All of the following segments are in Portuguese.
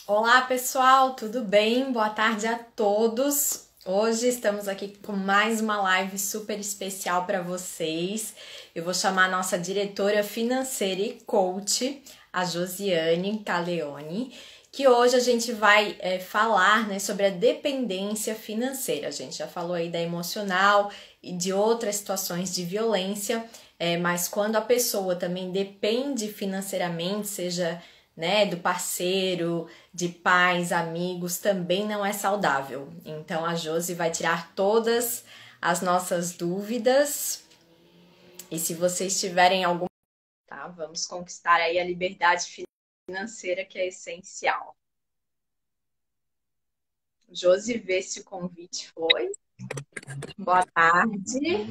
Olá pessoal, tudo bem? Boa tarde a todos. Hoje estamos aqui com mais uma live super especial para vocês. Eu vou chamar a nossa diretora financeira e coach, a Josiane Caleone, que hoje a gente vai falar, né, sobre a dependência financeira. A gente já falou aí da emocional e de outras situações de violência, mas quando a pessoa também depende financeiramente, seja, né, do parceiro, de pais, amigos, também não é saudável. Então a Josi vai tirar todas as nossas dúvidas. E se vocês tiverem algum, tá? Vamos conquistar aí a liberdade financeira, que é essencial. Josi, vê se o convite foi. Boa tarde.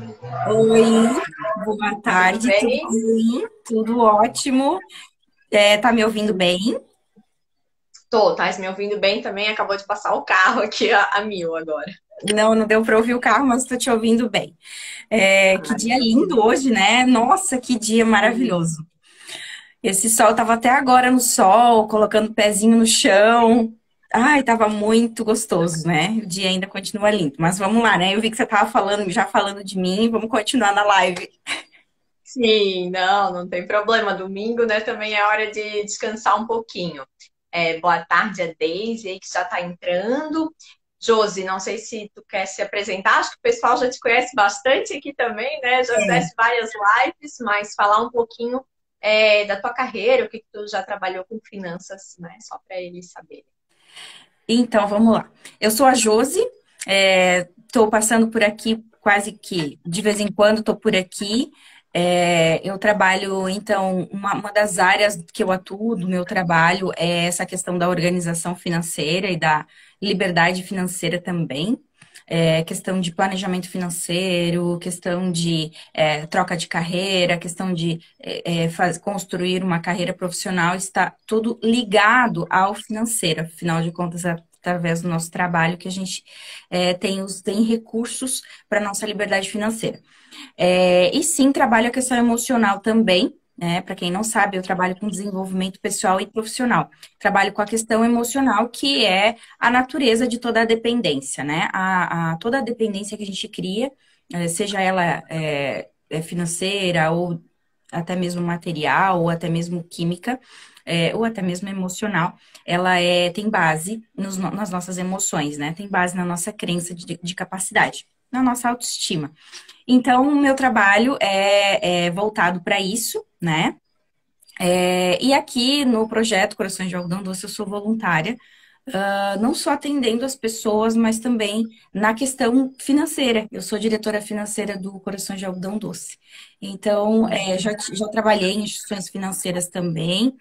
Oi, boa Tudo tarde, tudo bem? bem? Tudo ótimo. Tá me ouvindo bem? Tô, tá me ouvindo bem também? Acabou de passar o carro aqui a mil agora. Não deu para ouvir o carro, mas estou te ouvindo bem. Que Ai, dia lindo maravilha. hoje, né? Nossa, que dia Sim. maravilhoso. Esse sol tava até agora no sol, colocando o pezinho no chão. Ai, tava muito gostoso, né? O dia ainda continua lindo. Mas vamos lá, né? Eu vi que você tava falando, já falando de mim, vamos continuar na live. Sim, não tem problema. Domingo, né, também é hora de descansar um pouquinho. Boa tarde a Deise aí que já está entrando. Josi, não sei se tu quer se apresentar, acho que o pessoal já te conhece bastante aqui também, né? Já É. fizeste várias lives, mas falar um pouquinho da tua carreira, o que tu já trabalhou com finanças, né? Só para eles saberem. Então, vamos lá. Eu sou a Josi, estou passando por aqui quase que de vez em quando estou por aqui. Eu trabalho, então, uma das áreas que eu atuo do meu trabalho é essa questão da organização financeira e da liberdade financeira também. Questão de planejamento financeiro, questão de troca de carreira, questão de construir uma carreira profissional, está tudo ligado ao financeiro. Afinal de contas, através do nosso trabalho, que a gente tem recursos para nossa liberdade financeira. E sim, trabalho a questão emocional também. Né? Para quem não sabe, eu trabalho com desenvolvimento pessoal e profissional. Trabalho com a questão emocional, que é a natureza de toda a dependência, né? Toda a dependência que a gente cria, seja ela financeira ou até mesmo material, ou até mesmo química, ou até mesmo emocional, ela tem base nas nossas emoções, né? Tem base na nossa crença de capacidade, na nossa autoestima. Então, o meu trabalho é voltado para isso, né? E aqui no projeto Corações de Algodão Doce eu sou voluntária, não só atendendo as pessoas, mas também na questão financeira. Eu sou diretora financeira do Corações de Algodão Doce. Então, já trabalhei em instituições financeiras também.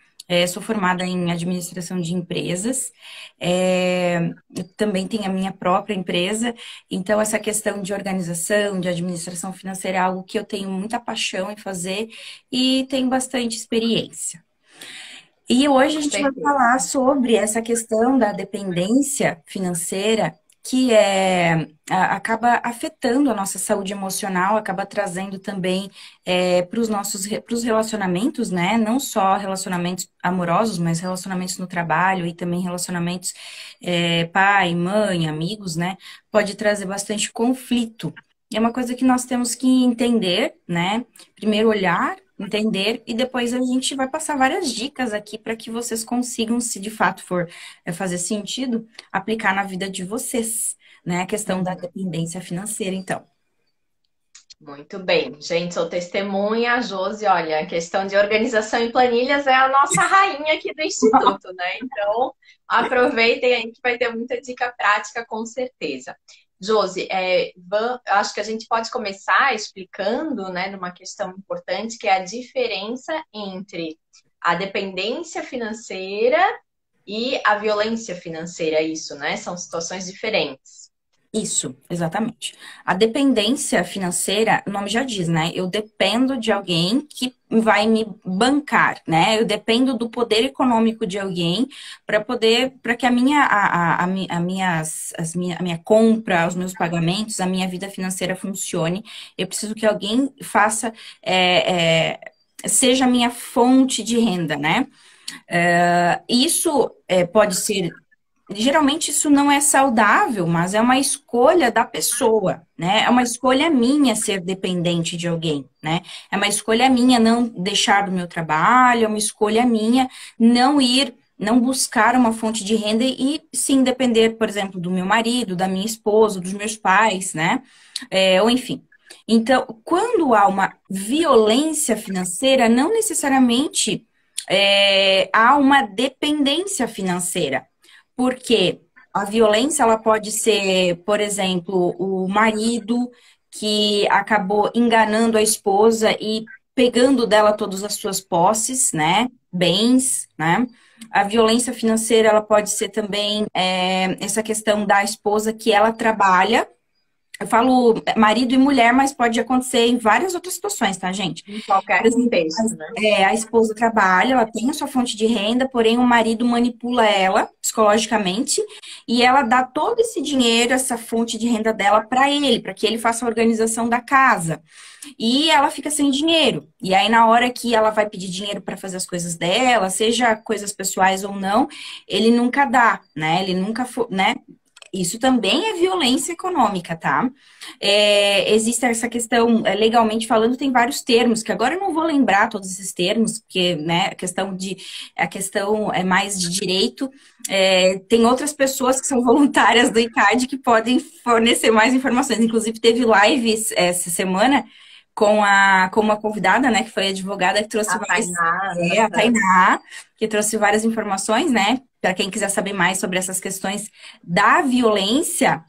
Sou formada em administração de empresas. Eu também tenho a minha própria empresa. Então, essa questão de organização, de administração financeira é algo que eu tenho muita paixão em fazer e tenho bastante experiência. E hoje a gente vai Perfeito. falar sobre essa questão da dependência financeira, que acaba afetando a nossa saúde emocional, acaba trazendo também para os para os relacionamentos, né? Não só relacionamentos amorosos, mas relacionamentos no trabalho e também relacionamentos pai, mãe, amigos, né? Pode trazer bastante conflito. É uma coisa que nós temos que entender, né? Primeiro olhar, entender, e depois a gente vai passar várias dicas aqui para que vocês consigam, se de fato for fazer sentido, aplicar na vida de vocês, né? A questão da Uhum. dependência financeira, então. Muito bem, gente, sou testemunha, a Josi, olha, a questão de organização em planilhas é a nossa rainha aqui do Instituto, né? Então, aproveitem aí que vai ter muita dica prática, com certeza. Josi, acho que a gente pode começar explicando, né, numa questão importante, que é a diferença entre a dependência financeira e a violência financeira, isso, né? São situações diferentes. Isso, exatamente. A dependência financeira, o nome já diz, né? Eu dependo de alguém que vai me bancar, né? Eu dependo do poder econômico de alguém para que a a minha compra, os meus pagamentos, a minha vida financeira funcione. Eu preciso que alguém faça, seja a minha fonte de renda, né? Isso pode ser. Geralmente isso não é saudável, mas é uma escolha da pessoa, né? É uma escolha minha ser dependente de alguém, né? É uma escolha minha não deixar do meu trabalho, é uma escolha minha não ir, não buscar uma fonte de renda e sim depender, por exemplo, do meu marido, da minha esposa, dos meus pais, né? Ou enfim. Então, quando há uma violência financeira, não necessariamente há uma dependência financeira. Porque a violência ela pode ser, por exemplo, o marido que acabou enganando a esposa e pegando dela todas as suas posses, né? Bens, né? A violência financeira ela pode ser também essa questão da esposa que ela trabalha. Eu falo marido e mulher, mas pode acontecer em várias outras situações, tá, gente? Em Por qualquer exemplo, contexto, né? a esposa trabalha, ela tem a sua fonte de renda, porém o marido manipula ela psicologicamente e ela dá todo esse dinheiro, essa fonte de renda dela para ele, para que ele faça a organização da casa. E ela fica sem dinheiro. E aí, na hora que ela vai pedir dinheiro para fazer as coisas dela, seja coisas pessoais ou não, ele nunca dá, né? Ele nunca, né? Isso também é violência econômica, tá? Existe essa questão, legalmente falando, tem vários termos, que agora eu não vou lembrar todos esses termos, porque, né, a questão é mais de direito. Tem outras pessoas que são voluntárias do ICAD que podem fornecer mais informações. Inclusive, teve lives essa semana com uma convidada, né, que foi advogada, que trouxe A Tainá, a Tainá, que trouxe várias informações, né, para quem quiser saber mais sobre essas questões da violência,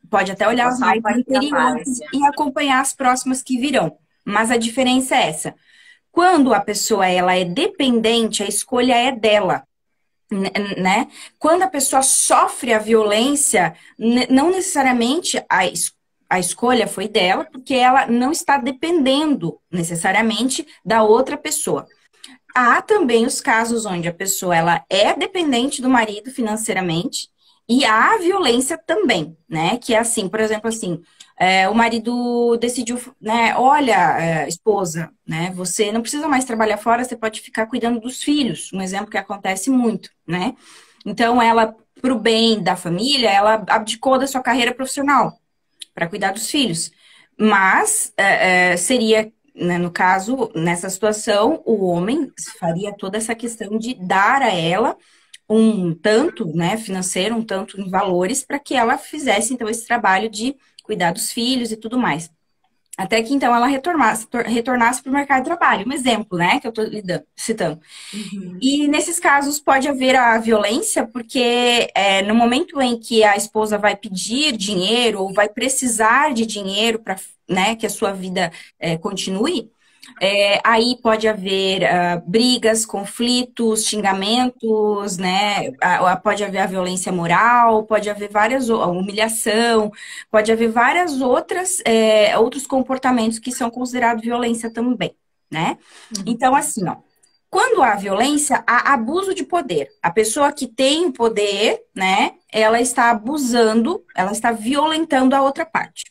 pode até olhar os passar um lives pouquinho da anteriores base. e acompanhar as próximas que virão. Mas a diferença é essa. Quando a pessoa ela é dependente, a escolha é dela, né? Quando a pessoa sofre a violência, não necessariamente a escolha foi dela, porque ela não está dependendo necessariamente da outra pessoa. Há também os casos onde a pessoa ela é dependente do marido financeiramente e há a violência também, né? Que é assim, por exemplo, assim, o marido decidiu, né? Olha, esposa, né? Você não precisa mais trabalhar fora, você pode ficar cuidando dos filhos. Um exemplo que acontece muito, né? Então, ela, para o bem da família, ela abdicou da sua carreira profissional para cuidar dos filhos. Mas seria, né, no caso, nessa situação, o homem faria toda essa questão de dar a ela um tanto, né, financeiro, um tanto em valores, para que ela fizesse, então, esse trabalho de cuidar dos filhos e tudo mais. Até que, então, ela retornasse para o mercado de trabalho. Um exemplo, né, que eu estou citando. Uhum. E nesses casos pode haver a violência, porque no momento em que a esposa vai pedir dinheiro ou vai precisar de dinheiro para, né, que a sua vida continue, aí pode haver brigas, conflitos, xingamentos, né? Pode haver a violência moral, pode haver a humilhação, pode haver várias outros comportamentos que são considerados violência também, né? Então, Uhum. assim, ó. Quando há violência, há abuso de poder. A pessoa que tem o poder, né, ela está abusando, ela está violentando a outra parte.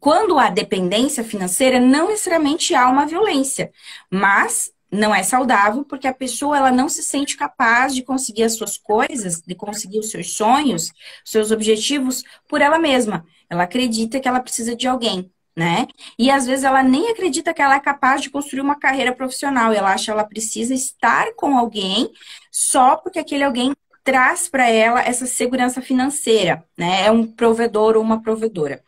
Quando há dependência financeira, não necessariamente há uma violência, mas não é saudável porque a pessoa ela não se sente capaz de conseguir as suas coisas, de conseguir os seus sonhos, seus objetivos por ela mesma. Ela acredita que ela precisa de alguém, né? E às vezes ela nem acredita que ela é capaz de construir uma carreira profissional. Ela acha que ela precisa estar com alguém só porque aquele alguém traz para ela essa segurança financeira, né? É um provedor ou uma provedora.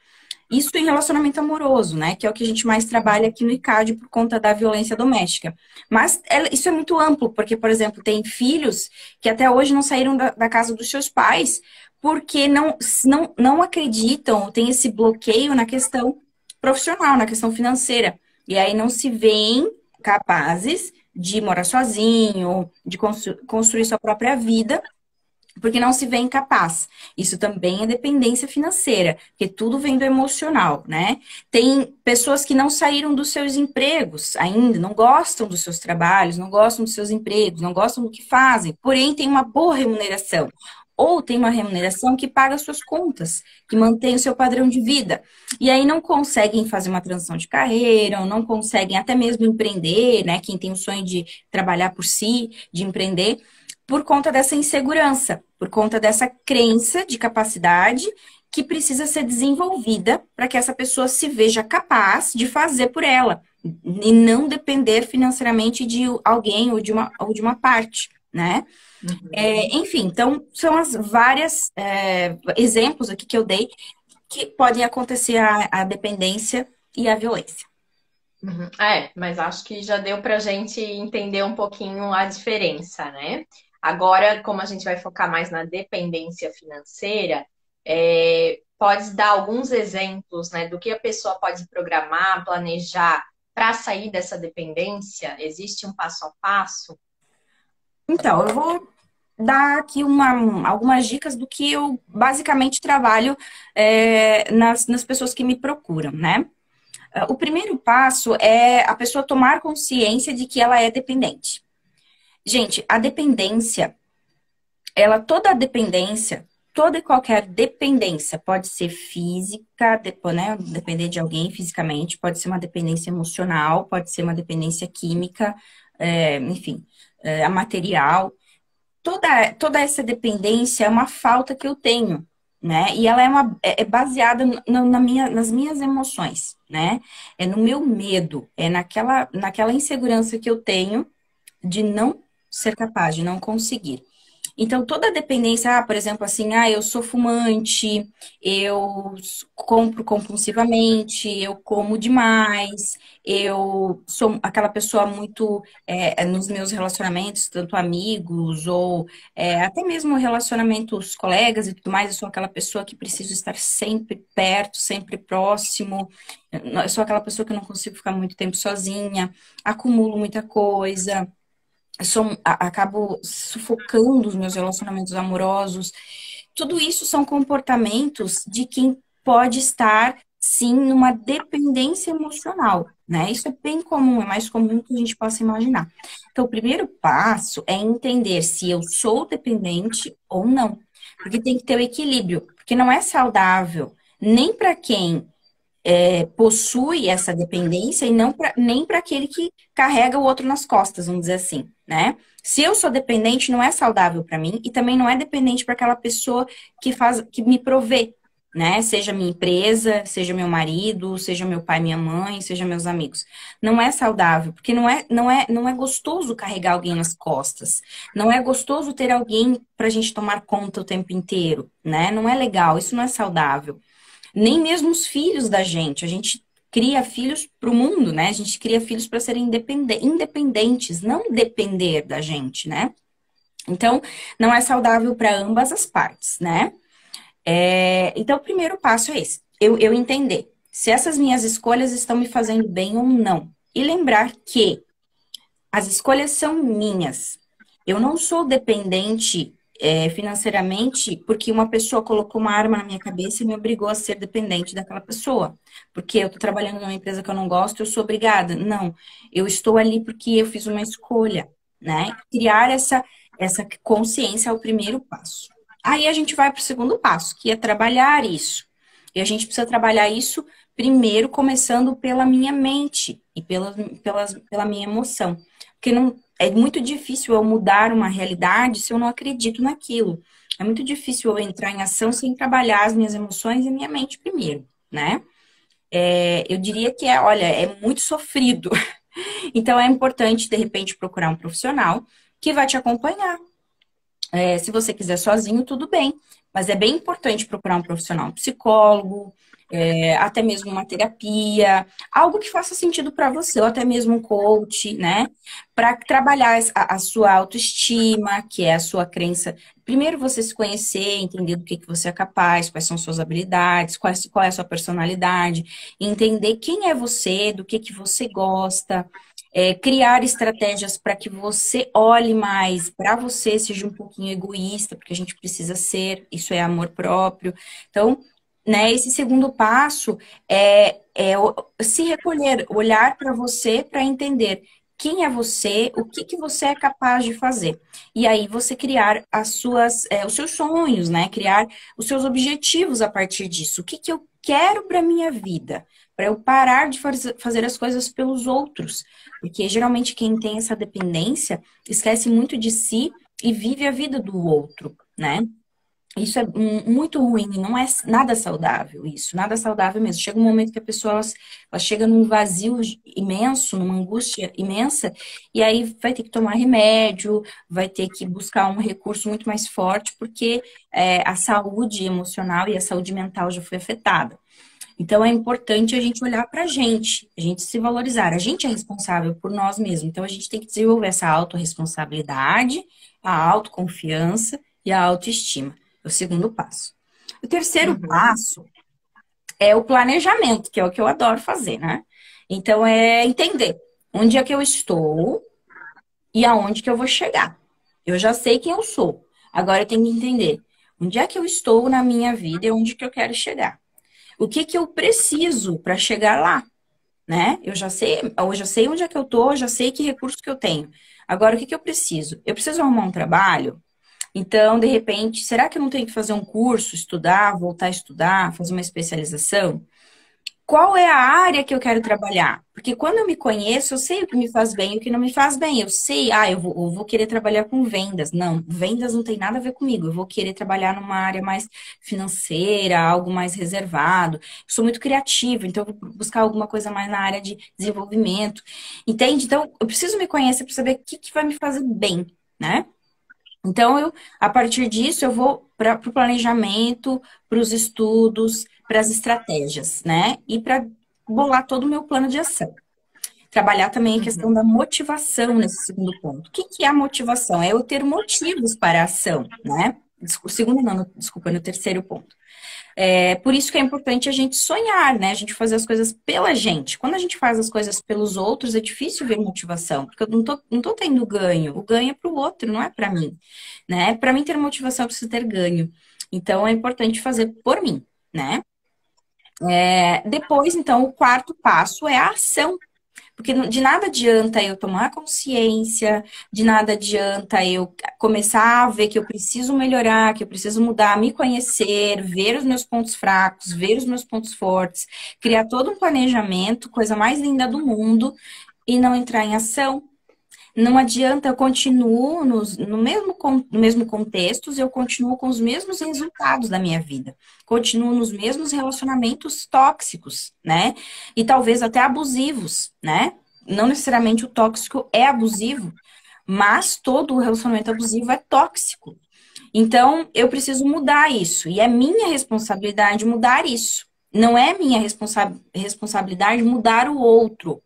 Isso em relacionamento amoroso, né? Que é o que a gente mais trabalha aqui no ICAD por conta da violência doméstica. Mas isso é muito amplo, porque, por exemplo, tem filhos que até hoje não saíram da casa dos seus pais porque não acreditam, tem esse bloqueio na questão profissional, na questão financeira. E aí não se veem capazes de morar sozinho, de construir sua própria vida porque não se vê incapaz. Isso também é dependência financeira, porque tudo vem do emocional, né? Tem pessoas que não saíram dos seus empregos ainda, não gostam dos seus trabalhos, não gostam dos seus empregos, não gostam do que fazem, porém tem uma boa remuneração. Ou tem uma remuneração que paga as suas contas, que mantém o seu padrão de vida. E aí não conseguem fazer uma transição de carreira, ou não conseguem até mesmo empreender, né? Quem tem o sonho de trabalhar por si, de empreender, por conta dessa insegurança, por conta dessa crença de capacidade que precisa ser desenvolvida para que essa pessoa se veja capaz de fazer por ela e não depender financeiramente de alguém ou de uma parte, né? Uhum. Enfim, então são as várias exemplos aqui que eu dei que podem acontecer a dependência e a violência. Uhum. É, mas acho que já deu pra gente entender um pouquinho a diferença, né? Agora, como a gente vai focar mais na dependência financeira, pode dar alguns exemplos, né, do que a pessoa pode programar, planejar para sair dessa dependência? Existe um passo a passo? Então, eu vou dar aqui algumas dicas do que eu basicamente trabalho nas pessoas que me procuram, né? O primeiro passo é a pessoa tomar consciência de que ela é dependente. Gente, a dependência, toda a dependência, toda e qualquer dependência, pode ser física, né, depender de alguém fisicamente, pode ser uma dependência emocional, pode ser uma dependência química, enfim, a material. Toda essa dependência é uma falta que eu tenho, né? E ela é baseada nas minhas emoções, né? É no meu medo, é naquela insegurança que eu tenho de não ser capaz, de não conseguir. Então, toda dependência, por exemplo, assim, eu sou fumante, compro compulsivamente, eu como demais, eu sou aquela pessoa muito, nos meus relacionamentos, tanto amigos ou até mesmo relacionamentos colegas e tudo mais, eu sou aquela pessoa que preciso estar sempre perto, sempre próximo, eu sou aquela pessoa que não consigo ficar muito tempo sozinha, acumulo muita coisa acabo sufocando os meus relacionamentos amorosos. Tudo isso são comportamentos de quem pode estar, sim, numa dependência emocional, né? Isso é bem comum, é mais comum do que a gente possa imaginar. Então, o primeiro passo é entender se eu sou dependente ou não. Porque tem que ter o equilíbrio, porque não é saudável nem para quem possui essa dependência e não nem para aquele que carrega o outro nas costas, vamos dizer assim, né? Se eu sou dependente, não é saudável para mim e também não é dependente para aquela pessoa que me provê, né? Seja minha empresa, seja meu marido, seja meu pai, minha mãe, seja meus amigos. Não é saudável, porque não é gostoso carregar alguém nas costas. Não é gostoso ter alguém para a gente tomar conta o tempo inteiro, né? Não é legal, isso não é saudável. Nem mesmo os filhos da gente. A gente cria filhos para o mundo, né? A gente cria filhos para serem independentes, não depender da gente, né? Então, não é saudável para ambas as partes, né? Então, o primeiro passo é esse: eu entender se essas minhas escolhas estão me fazendo bem ou não. E lembrar que as escolhas são minhas. Eu não sou dependente, financeiramente porque uma pessoa colocou uma arma na minha cabeça e me obrigou a ser dependente daquela pessoa. Porque eu estou trabalhando numa empresa que eu não gosto, eu sou obrigada. Não, eu estou ali porque eu fiz uma escolha, né? Criar essa consciência é o primeiro passo. Aí a gente vai para o segundo passo, que é trabalhar isso. E a gente precisa trabalhar isso primeiro, começando pela minha mente e pela minha emoção. Porque não, é muito difícil eu mudar uma realidade se eu não acredito naquilo. É muito difícil eu entrar em ação sem trabalhar as minhas emoções e a minha mente primeiro, né? Eu diria que olha, é muito sofrido. Então é importante, de repente, procurar um profissional que vai te acompanhar. Se você quiser sozinho, tudo bem. Mas é bem importante procurar um profissional, um psicólogo, até mesmo uma terapia, algo que faça sentido para você, ou até mesmo um coach, né? Para trabalhar a sua autoestima, que é a sua crença. Primeiro você se conhecer, entender do que você é capaz, quais são suas habilidades, qual é a sua personalidade, entender quem é você, do que você gosta. criar estratégias para que você olhe mais para você, seja um pouquinho egoísta, porque a gente precisa ser, isso é amor próprio. Então, né, esse segundo passo se recolher, olhar para você para entender quem é você, o que que você é capaz de fazer. E aí você criar os seus sonhos, né? Criar os seus objetivos a partir disso. O que que eu quero para minha vida? Para eu parar de fazer as coisas pelos outros. Porque geralmente quem tem essa dependência esquece muito de si e vive a vida do outro, né? Isso é muito ruim, não é nada saudável isso, nada saudável mesmo. Chega um momento que a pessoa ela chega num vazio imenso, numa angústia imensa, e aí vai ter que tomar remédio, vai ter que buscar um recurso muito mais forte, porque a saúde emocional e a saúde mental já foi afetada. Então é importante a gente olhar pra gente, a gente se valorizar. A gente é responsável por nós mesmos, então a gente tem que desenvolver essa autorresponsabilidade, a autoconfiança e a autoestima. É o segundo passo. O terceiro Uhum. passo é o planejamento, que é o que eu adoro fazer, né? Então é entender onde é que eu estou e aonde que eu vou chegar. Eu já sei quem eu sou. Agora eu tenho que entender onde é que eu estou na minha vida e onde que eu quero chegar. O que que eu preciso para chegar lá, né? Eu já sei onde é que eu tô, eu já sei que recurso que eu tenho. Agora, o que que eu preciso? Eu preciso arrumar um trabalho? Então, de repente, será que eu não tenho que fazer um curso, estudar, voltar a estudar, fazer uma especialização? Qual é a área que eu quero trabalhar? Porque quando eu me conheço, eu sei o que me faz bem e o que não me faz bem. Eu sei, eu vou querer trabalhar com vendas. Não, vendas não tem nada a ver comigo. Eu vou querer trabalhar numa área mais financeira, algo mais reservado. Eu sou muito criativa, então eu vou buscar alguma coisa mais na área de desenvolvimento. Entende? Então, eu preciso me conhecer para saber o que que vai me fazer bem, né? Então, a partir disso, eu vou para o planejamento, para os estudos, para as estratégias, né? E para bolar todo o meu plano de ação. Trabalhar também a questão Uhum. da motivação nesse segundo ponto. O que que é a motivação? É eu ter motivos para a ação, né? O segundo não, desculpa, no terceiro ponto. Por isso que é importante a gente sonhar, né? A gente fazer as coisas pela gente. Quando a gente faz as coisas pelos outros, é difícil ver motivação, porque eu não tô tendo ganho. O ganho é para o outro, não é para mim, né? Para mim ter motivação, eu preciso ter ganho. Então, é importante fazer por mim, né? Depois, então, o quarto passo é a ação. Porque de nada adianta eu tomar consciência, de nada adianta eu começar a ver que eu preciso melhorar, que eu preciso mudar, me conhecer, ver os meus pontos fracos, ver os meus pontos fortes, criar todo um planejamento, coisa mais linda do mundo, e não entrar em ação. Não adianta, eu continuo no mesmo contexto, eu continuo com os mesmos resultados da minha vida. Continuo nos mesmos relacionamentos tóxicos, né? E talvez até abusivos, né? Não necessariamente o tóxico é abusivo, mas todo o relacionamento abusivo é tóxico. Então, eu preciso mudar isso. E é minha responsabilidade mudar isso. Não é minha responsabilidade mudar o outro.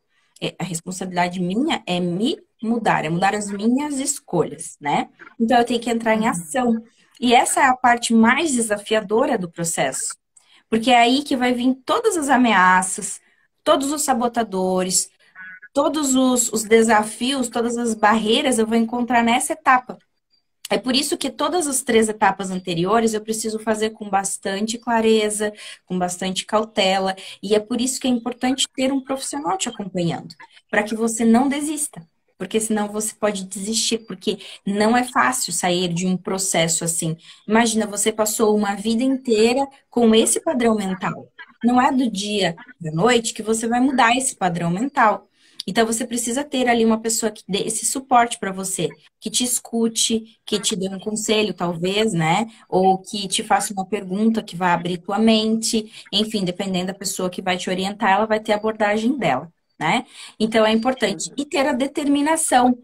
A responsabilidade minha é me mudar, é mudar as minhas escolhas, né? Então, eu tenho que entrar em Uhum. ação. E essa é a parte mais desafiadora do processo. Porque é aí que vai vir todas as ameaças, todos os sabotadores, todos os desafios, todas as barreiras eu vou encontrar nessa etapa. É por isso que todas as três etapas anteriores eu preciso fazer com bastante clareza, com bastante cautela, e é por isso que é importante ter um profissional te acompanhando, para que você não desista, porque senão você pode desistir, porque não é fácil sair de um processo assim. Imagina, você passou uma vida inteira com esse padrão mental. Não é do dia para noite que você vai mudar esse padrão mental. Então você precisa ter ali uma pessoa que dê esse suporte para você, que te escute, que te dê um conselho, talvez, né? Ou que te faça uma pergunta que vai abrir tua mente. Enfim, dependendo da pessoa que vai te orientar, ela vai ter a abordagem dela, né? Então é importante. Uhum. E ter a determinação.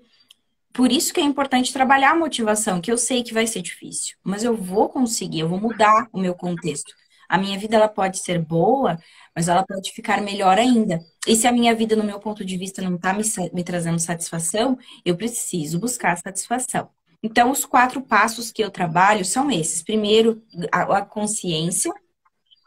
Por isso que é importante trabalhar a motivação, que eu sei que vai ser difícil, mas eu vou conseguir, eu vou mudar o meu contexto. A minha vida ela pode ser boa, mas ela pode ficar melhor ainda. E se a minha vida, no meu ponto de vista, não está me trazendo satisfação, eu preciso buscar satisfação. Então, os quatro passos que eu trabalho são esses. Primeiro, a consciência.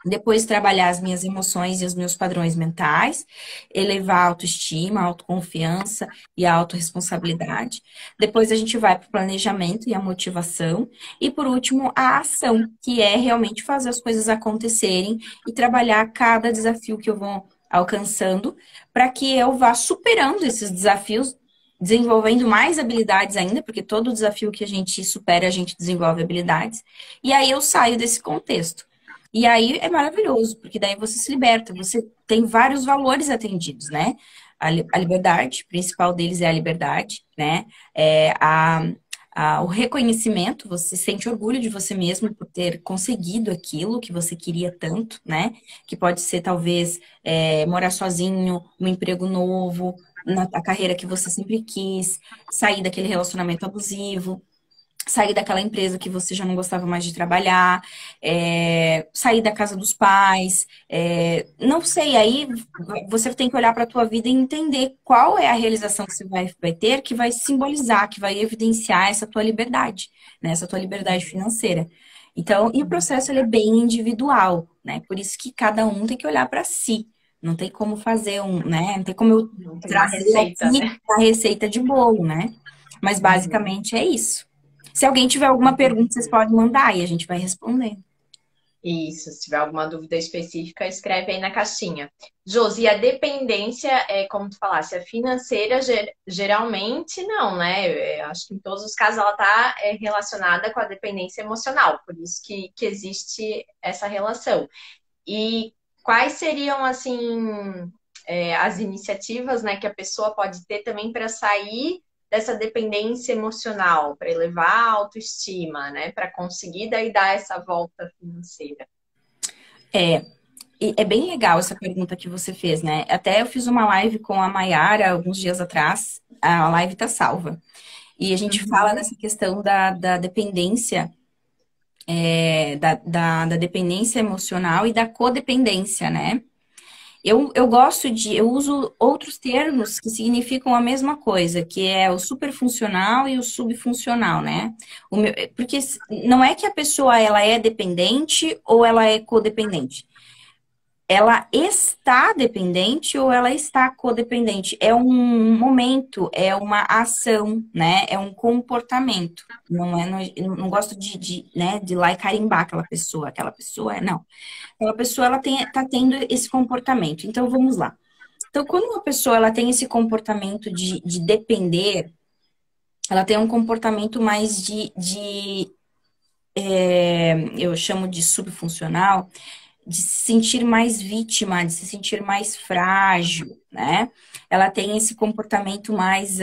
Depois, trabalhar as minhas emoções e os meus padrões mentais, elevar a autoestima, a autoconfiança e a autorresponsabilidade. Depois, a gente vai para o planejamento e a motivação. E, por último, a ação, que é realmente fazer as coisas acontecerem e trabalhar cada desafio que eu vou alcançando, para que eu vá superando esses desafios, desenvolvendo mais habilidades ainda, porque todo desafio que a gente supera, a gente desenvolve habilidades. E aí eu saio desse contexto. E aí é maravilhoso, porque daí você se liberta, você tem vários valores atendidos, né? A liberdade, o principal deles é a liberdade, né? É o reconhecimento, você sente orgulho de você mesmo por ter conseguido aquilo que você queria tanto, né? Que pode ser, talvez, morar sozinho, um emprego novo, a carreira que você sempre quis, sair daquele relacionamento abusivo, sair daquela empresa que você já não gostava mais de trabalhar, sair da casa dos pais, não sei, aí você tem que olhar para a tua vida e entender qual é a realização que você vai ter, que vai simbolizar, que vai evidenciar essa tua liberdade, né, essa tua liberdade financeira. Então, e o processo ele é bem individual, né? Por isso que cada um tem que olhar para si. Não tem como fazer né? Não tem como eu Não tem uma trazer receita, aqui né? a receita de bolo, né? Mas Uhum. basicamente é isso. Se alguém tiver alguma pergunta, vocês Entendi. podem mandar e a gente vai responder. Isso, se tiver alguma dúvida específica, escreve aí na caixinha. Josi, a dependência é, como tu falasse, a financeira geralmente não, né? Acho que em todos os casos ela está relacionada com a dependência emocional, por isso que existe essa relação. E quais seriam, assim, as iniciativas, né, que a pessoa pode ter também para sair dessa dependência emocional, para elevar a autoestima, né, para conseguir daí dar essa volta financeira? É, e é bem legal essa pergunta que você fez, né? Até eu fiz uma live com a Mayara alguns dias atrás, a live tá salva. E a gente fala Uhum. dessa questão da dependência, da dependência emocional e da codependência, né? Eu uso outros termos que significam a mesma coisa, que é o superfuncional e o subfuncional, né? Porque não é que a pessoa ela é dependente ou ela é codependente. Ela está dependente ou ela está codependente. É um momento, é uma ação, né? É um comportamento. Não gosto né, de ir lá e carimbar aquela pessoa não. Aquela pessoa ela tá tendo esse comportamento. Então vamos lá. Então, quando uma pessoa ela tem esse comportamento de depender, ela tem um comportamento mais eu chamo de subfuncional, de se sentir mais vítima, de se sentir mais frágil, né? Ela tem esse comportamento mais,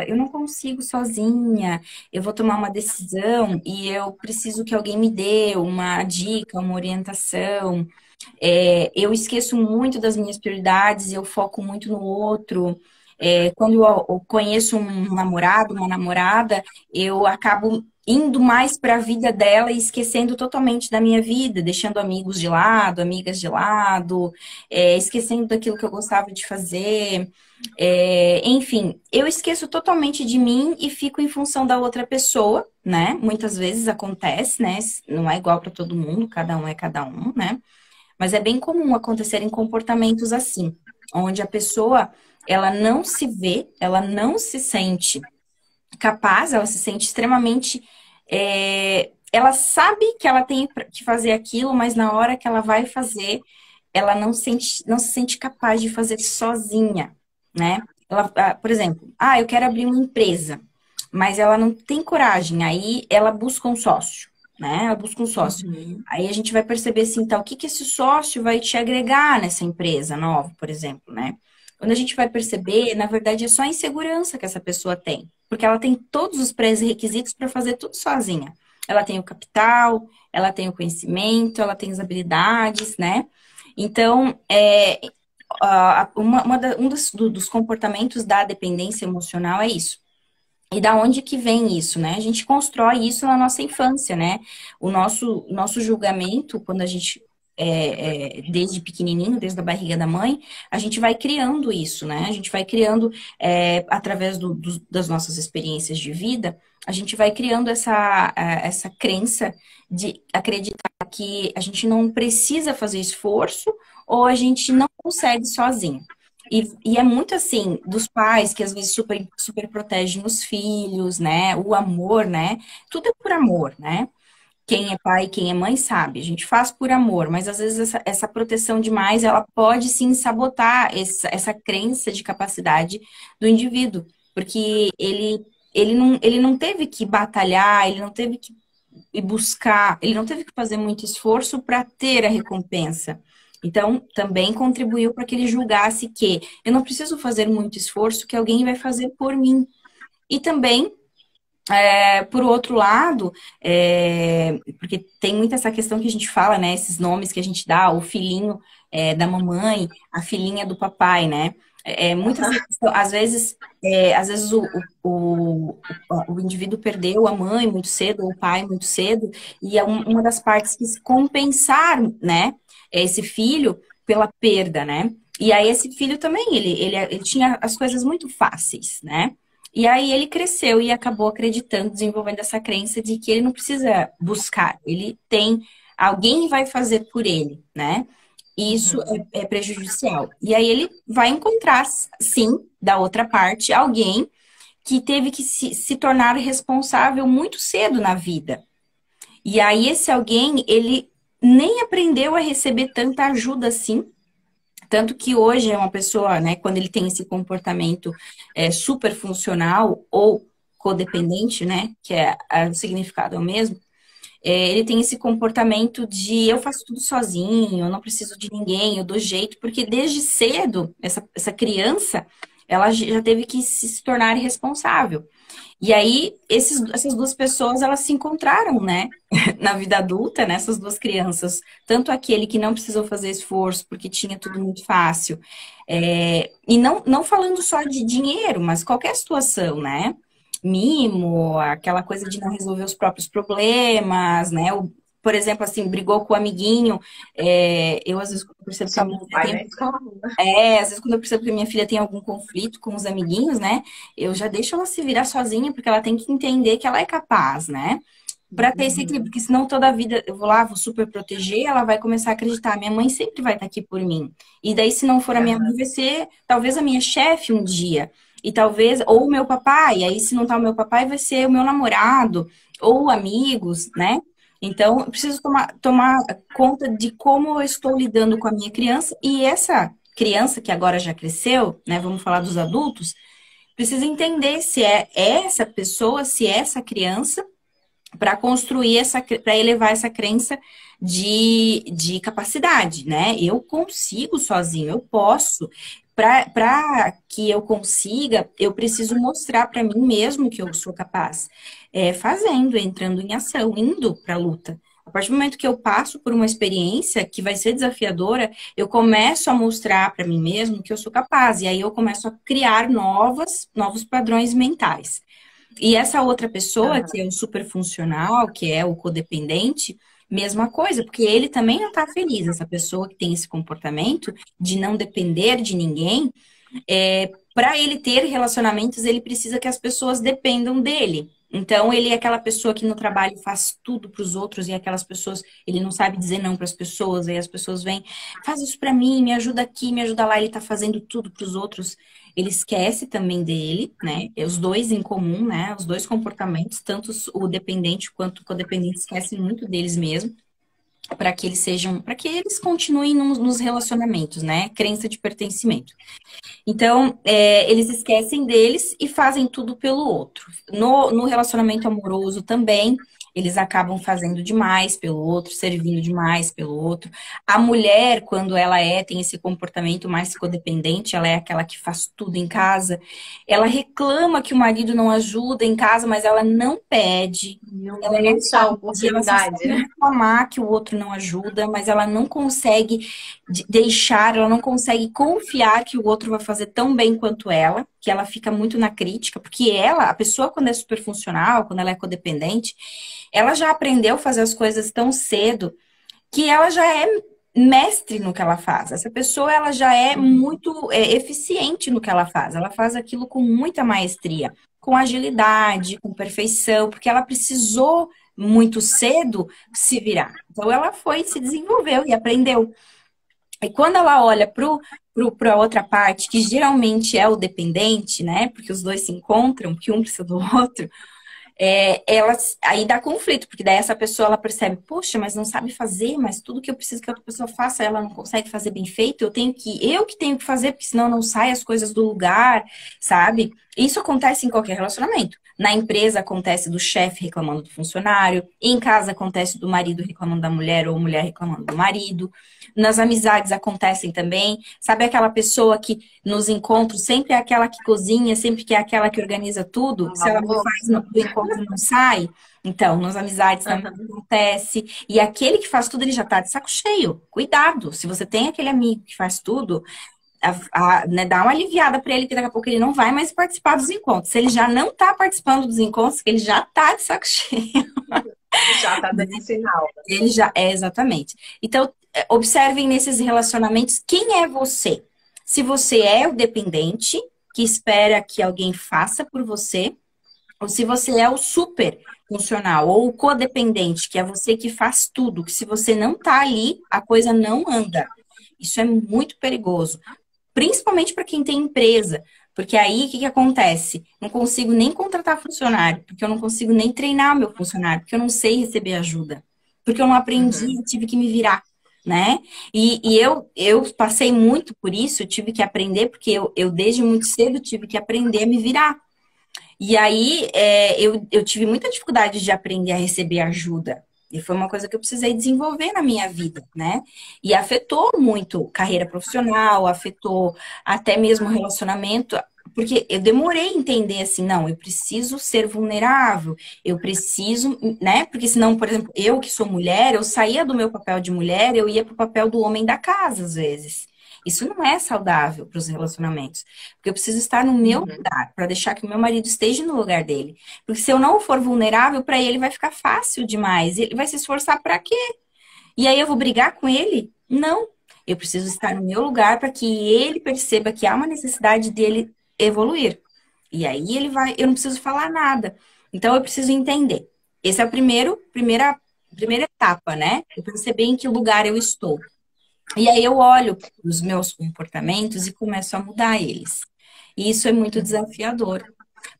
eu não consigo sozinha, eu vou tomar uma decisão e eu preciso que alguém me dê uma dica, uma orientação. Eu esqueço muito das minhas prioridades, eu foco muito no outro. Quando eu conheço um namorado, uma namorada, eu acabo indo mais para a vida dela e esquecendo totalmente da minha vida, deixando amigos de lado, amigas de lado, esquecendo daquilo que eu gostava de fazer. Enfim, eu esqueço totalmente de mim e fico em função da outra pessoa, né? Muitas vezes acontece, né? Não é igual para todo mundo, cada um, né? Mas é bem comum acontecerem comportamentos assim, onde a pessoa ela não se vê, ela não se sente capaz, ela se sente extremamente. Ela sabe que ela tem que fazer aquilo, mas na hora que ela vai fazer, ela não se sente capaz de fazer sozinha, né? Por exemplo, eu quero abrir uma empresa, mas ela não tem coragem, aí ela busca um sócio, né? Ela busca um sócio. Uhum. Aí a gente vai perceber assim, então, o que que esse sócio vai te agregar nessa empresa nova, por exemplo, né? Quando a gente vai perceber, na verdade, é só a insegurança que essa pessoa tem, porque ela tem todos os pré-requisitos para fazer tudo sozinha. Ela tem o capital, ela tem o conhecimento, ela tem as habilidades, né? Então, um dos comportamentos da dependência emocional é isso. E da onde que vem isso, né? A gente constrói isso na nossa infância, né? O nosso julgamento, quando a gente desde pequenininho, desde a barriga da mãe, a gente vai criando isso, né? A gente vai criando, através das nossas experiências de vida, a gente vai criando essa crença de acreditar que a gente não precisa fazer esforço ou a gente não consegue sozinho. E é muito assim, dos pais que às vezes super protegem os filhos, né? O amor, né? Tudo é por amor, né? Quem é pai, quem é mãe sabe, a gente faz por amor, mas às vezes essa proteção demais, ela pode sim sabotar essa crença de capacidade do indivíduo, porque ele não teve que batalhar, ele não teve que ir buscar, ele não teve que fazer muito esforço para ter a recompensa. Então, também contribuiu para que ele julgasse que eu não preciso fazer muito esforço, que alguém vai fazer por mim. E também por outro lado, porque tem muito essa questão que a gente fala, né? Esses nomes que a gente dá, o filhinho da mamãe, a filhinha do papai, né? Muitas vezes, às vezes o indivíduo perdeu a mãe muito cedo, ou o pai muito cedo, e é uma das partes que se compensar, né? Esse filho pela perda, né? E aí esse filho também, ele tinha as coisas muito fáceis, né? E aí ele cresceu e acabou acreditando, desenvolvendo essa crença de que ele não precisa buscar, ele tem, alguém vai fazer por ele, né? E isso é prejudicial. E aí ele vai encontrar, sim, da outra parte, alguém que teve que se tornar responsável muito cedo na vida. E aí esse alguém, ele nem aprendeu a receber tanta ajuda assim, tanto que hoje é uma pessoa, né, quando ele tem esse comportamento super funcional ou codependente, né, que o significado é o mesmo, ele tem esse comportamento de eu faço tudo sozinho, eu não preciso de ninguém, eu dou jeito, porque desde cedo, essa criança, ela já teve que se tornar responsável. E aí, essas duas pessoas, elas se encontraram, né? Na vida adulta, né? Essas duas crianças. Tanto aquele que não precisou fazer esforço, porque tinha tudo muito fácil. E não falando só de dinheiro, mas qualquer situação, né? Mimo, aquela coisa de não resolver os próprios problemas, né? Por exemplo, assim, brigou com o amiguinho. Eu, às vezes, quando percebo que a minha filha Pai na tem escola. às vezes quando eu percebo que a minha filha tem algum conflito com os amiguinhos, né? Eu já deixo ela se virar sozinha, porque ela tem que entender que ela é capaz, né? Pra ter esse equilíbrio, porque senão toda a vida eu vou lá, vou super proteger, ela vai começar a acreditar, minha mãe sempre vai estar aqui por mim. E daí, se não for a minha mãe, vai ser talvez a minha chefe um dia. E talvez, ou o meu papai, aí se não tá o meu papai, vai ser o meu namorado, ou amigos, né? Então, eu preciso tomar conta de como eu estou lidando com a minha criança e essa criança que agora já cresceu, né? Vamos falar dos adultos, precisa entender se é essa pessoa, se é essa criança, para construir para elevar essa crença de capacidade, né? Eu consigo sozinho, eu posso. Para que eu consiga, eu preciso mostrar para mim mesmo que eu sou capaz. Fazendo, entrando em ação, indo para a luta. A partir do momento que eu passo por uma experiência que vai ser desafiadora, eu começo a mostrar para mim mesmo que eu sou capaz. E aí eu começo a criar novos padrões mentais. E essa outra pessoa, que é o superfuncional, que é o codependente, mesma coisa, porque ele também não está feliz. Essa pessoa que tem esse comportamento de não depender de ninguém, para ele ter relacionamentos, ele precisa que as pessoas dependam dele. Então, ele é aquela pessoa que no trabalho faz tudo para os outros e aquelas pessoas, ele não sabe dizer não para as pessoas, aí as pessoas vêm, faz isso para mim, me ajuda aqui, me ajuda lá, ele está fazendo tudo para os outros. Ele esquece também dele, né? Os dois em comum, né? Os dois comportamentos, tanto o dependente quanto o codependente esquecem muito deles mesmo para que eles sejam, para que eles continuem nos relacionamentos, né? Crença de pertencimento. Então, eles esquecem deles e fazem tudo pelo outro. No relacionamento amoroso também, eles acabam fazendo demais pelo outro, servindo demais pelo outro. A mulher, quando ela tem esse comportamento mais codependente, ela é aquela que faz tudo em casa. Ela reclama que o marido não ajuda em casa, mas ela não pede. Não Ela não deixa a sabe pedir, ela só oportunidade, sabe né? reclamar que o outro não ajuda, mas ela não consegue deixar, ela não consegue confiar que o outro vai fazer tão bem quanto ela, que ela fica muito na crítica, porque a pessoa quando é super funcional, quando ela é codependente, ela já aprendeu a fazer as coisas tão cedo que ela já é mestre no que ela faz. Essa pessoa, ela já é muito eficiente no que ela faz. Ela faz aquilo com muita maestria, com agilidade, com perfeição, porque ela precisou muito cedo se virar. Então ela foi, se desenvolveu e aprendeu. E quando ela olha para a outra parte, que geralmente é o dependente, né? Porque os dois se encontram, que um precisa do outro, ela, aí dá conflito, porque daí essa pessoa ela percebe, poxa, mas não sabe fazer, mas tudo que eu preciso que a outra pessoa faça, ela não consegue fazer bem feito, eu que tenho que fazer, porque senão não sai as coisas do lugar, sabe? Isso acontece em qualquer relacionamento. Na empresa acontece do chefe reclamando do funcionário, em casa acontece do marido reclamando da mulher ou mulher reclamando do marido. Nas amizades acontecem também. Sabe aquela pessoa que nos encontros sempre é aquela que cozinha, sempre que é aquela que organiza tudo? Se ela não faz do encontro, não sai? Então, nas amizades também acontece. E aquele que faz tudo, ele já tá de saco cheio. Cuidado, se você tem aquele amigo que faz tudo, né, dá uma aliviada para ele, que daqui a pouco ele não vai mais participar dos encontros. Se ele já não tá participando dos encontros, que ele já tá de saco cheio. Já tá dando sinal. Ele já é, exatamente. Então, observem nesses relacionamentos quem é você. Se você é o dependente, que espera que alguém faça por você, ou se você é o super funcional, ou o codependente, que é você que faz tudo, que se você não tá ali, a coisa não anda. Isso é muito perigoso. Principalmente para quem tem empresa. Porque aí, o que acontece? Não consigo nem contratar funcionário, porque eu não consigo nem treinar meu funcionário, porque eu não sei receber ajuda. Porque eu não aprendi, eu tive que me virar, né? E eu passei muito por isso, eu tive que aprender, porque eu desde muito cedo tive que aprender a me virar. E aí, eu tive muita dificuldade de aprender a receber ajuda. E foi uma coisa que eu precisei desenvolver na minha vida, né? E afetou muito carreira profissional, afetou até mesmo relacionamento, porque eu demorei a entender assim, não, eu preciso ser vulnerável, eu preciso, né? Porque senão, por exemplo, eu que sou mulher, eu saía do meu papel de mulher, eu ia pro papel do homem da casa, às vezes. Isso não é saudável para os relacionamentos. Porque eu preciso estar no meu lugar, para deixar que o meu marido esteja no lugar dele. Porque se eu não for vulnerável, para ele vai ficar fácil demais. Ele vai se esforçar para quê? E aí eu vou brigar com ele? Não. Eu preciso estar no meu lugar para que ele perceba que há uma necessidade dele evoluir. E aí ele vai, eu não preciso falar nada. Então eu preciso entender. Esse é o primeira etapa, né? Eu perceber em que lugar eu estou. E aí eu olho os meus comportamentos e começo a mudar eles. E isso é muito desafiador,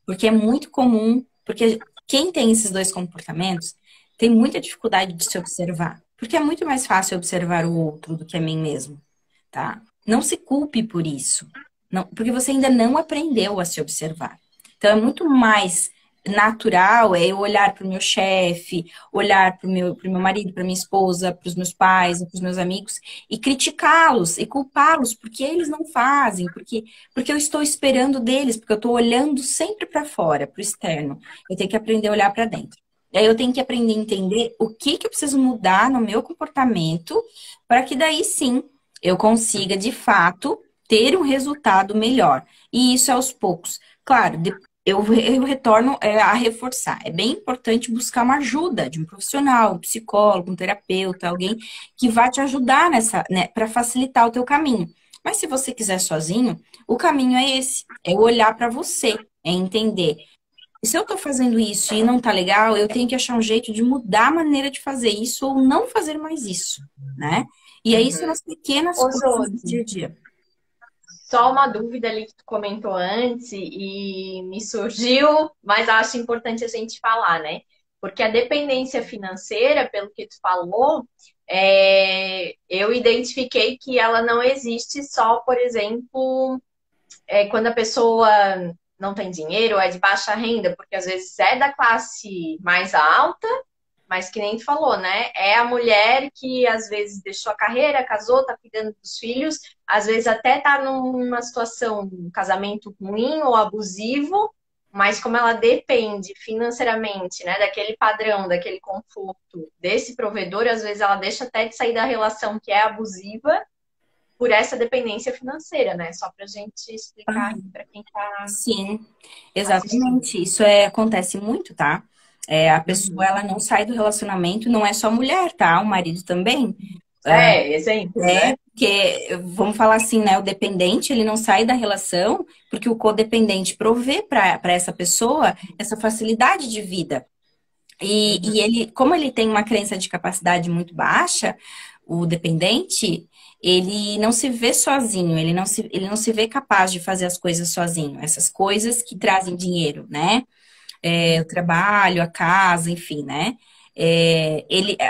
porque é muito comum, porque quem tem esses dois comportamentos tem muita dificuldade de se observar, porque é muito mais fácil observar o outro do que a mim mesmo, tá? Não se culpe por isso, não, porque você ainda não aprendeu a se observar. Então é muito mais natural eu olhar para o meu chefe, olhar para o meu marido, para minha esposa, para os meus pais, para os meus amigos e criticá-los e culpá-los porque eles não fazem, porque eu estou esperando deles, porque eu estou olhando sempre para fora, para o externo. Eu tenho que aprender a olhar para dentro. E aí eu tenho que aprender a entender o que eu preciso mudar no meu comportamento para que daí sim eu consiga de fato ter um resultado melhor. E isso é aos poucos. Claro, eu retorno a reforçar. É bem importante buscar uma ajuda de um profissional, um psicólogo, um terapeuta, alguém que vá te ajudar nessa, né, para facilitar o teu caminho. Mas se você quiser sozinho, o caminho é esse, é olhar para você, é entender. E se eu estou fazendo isso e não tá legal, eu tenho que achar um jeito de mudar a maneira de fazer isso ou não fazer mais isso, né? E aí são as pequenas Ô, coisas do dia Josi, a dia. só uma dúvida ali que tu comentou antes e me surgiu, mas acho importante a gente falar, né? Porque a dependência financeira, pelo que tu falou, eu identifiquei que ela não existe só, por exemplo, quando a pessoa não tem dinheiro, é de baixa renda, porque às vezes é da classe mais alta, mas que nem tu falou, né? É a mulher que às vezes deixou a carreira, casou, tá cuidando dos filhos, às vezes até tá numa situação, um casamento ruim ou abusivo, mas como ela depende financeiramente, né, daquele padrão, daquele conforto desse provedor, às vezes ela deixa até de sair da relação que é abusiva por essa dependência financeira, né? Só pra gente explicar aqui para quem tá Sim, assistindo. exatamente. Isso acontece muito, tá? A pessoa, ela não sai do relacionamento, não é só mulher, tá? O marido também. Exemplo, né? Porque, vamos falar assim, né? O dependente, ele não sai da relação porque o codependente provê para essa pessoa essa facilidade de vida. E ele, como ele tem uma crença de capacidade muito baixa, o dependente, ele não se vê sozinho, ele não se vê capaz de fazer as coisas sozinho. Essas coisas que trazem dinheiro, né? O trabalho, a casa, enfim, né?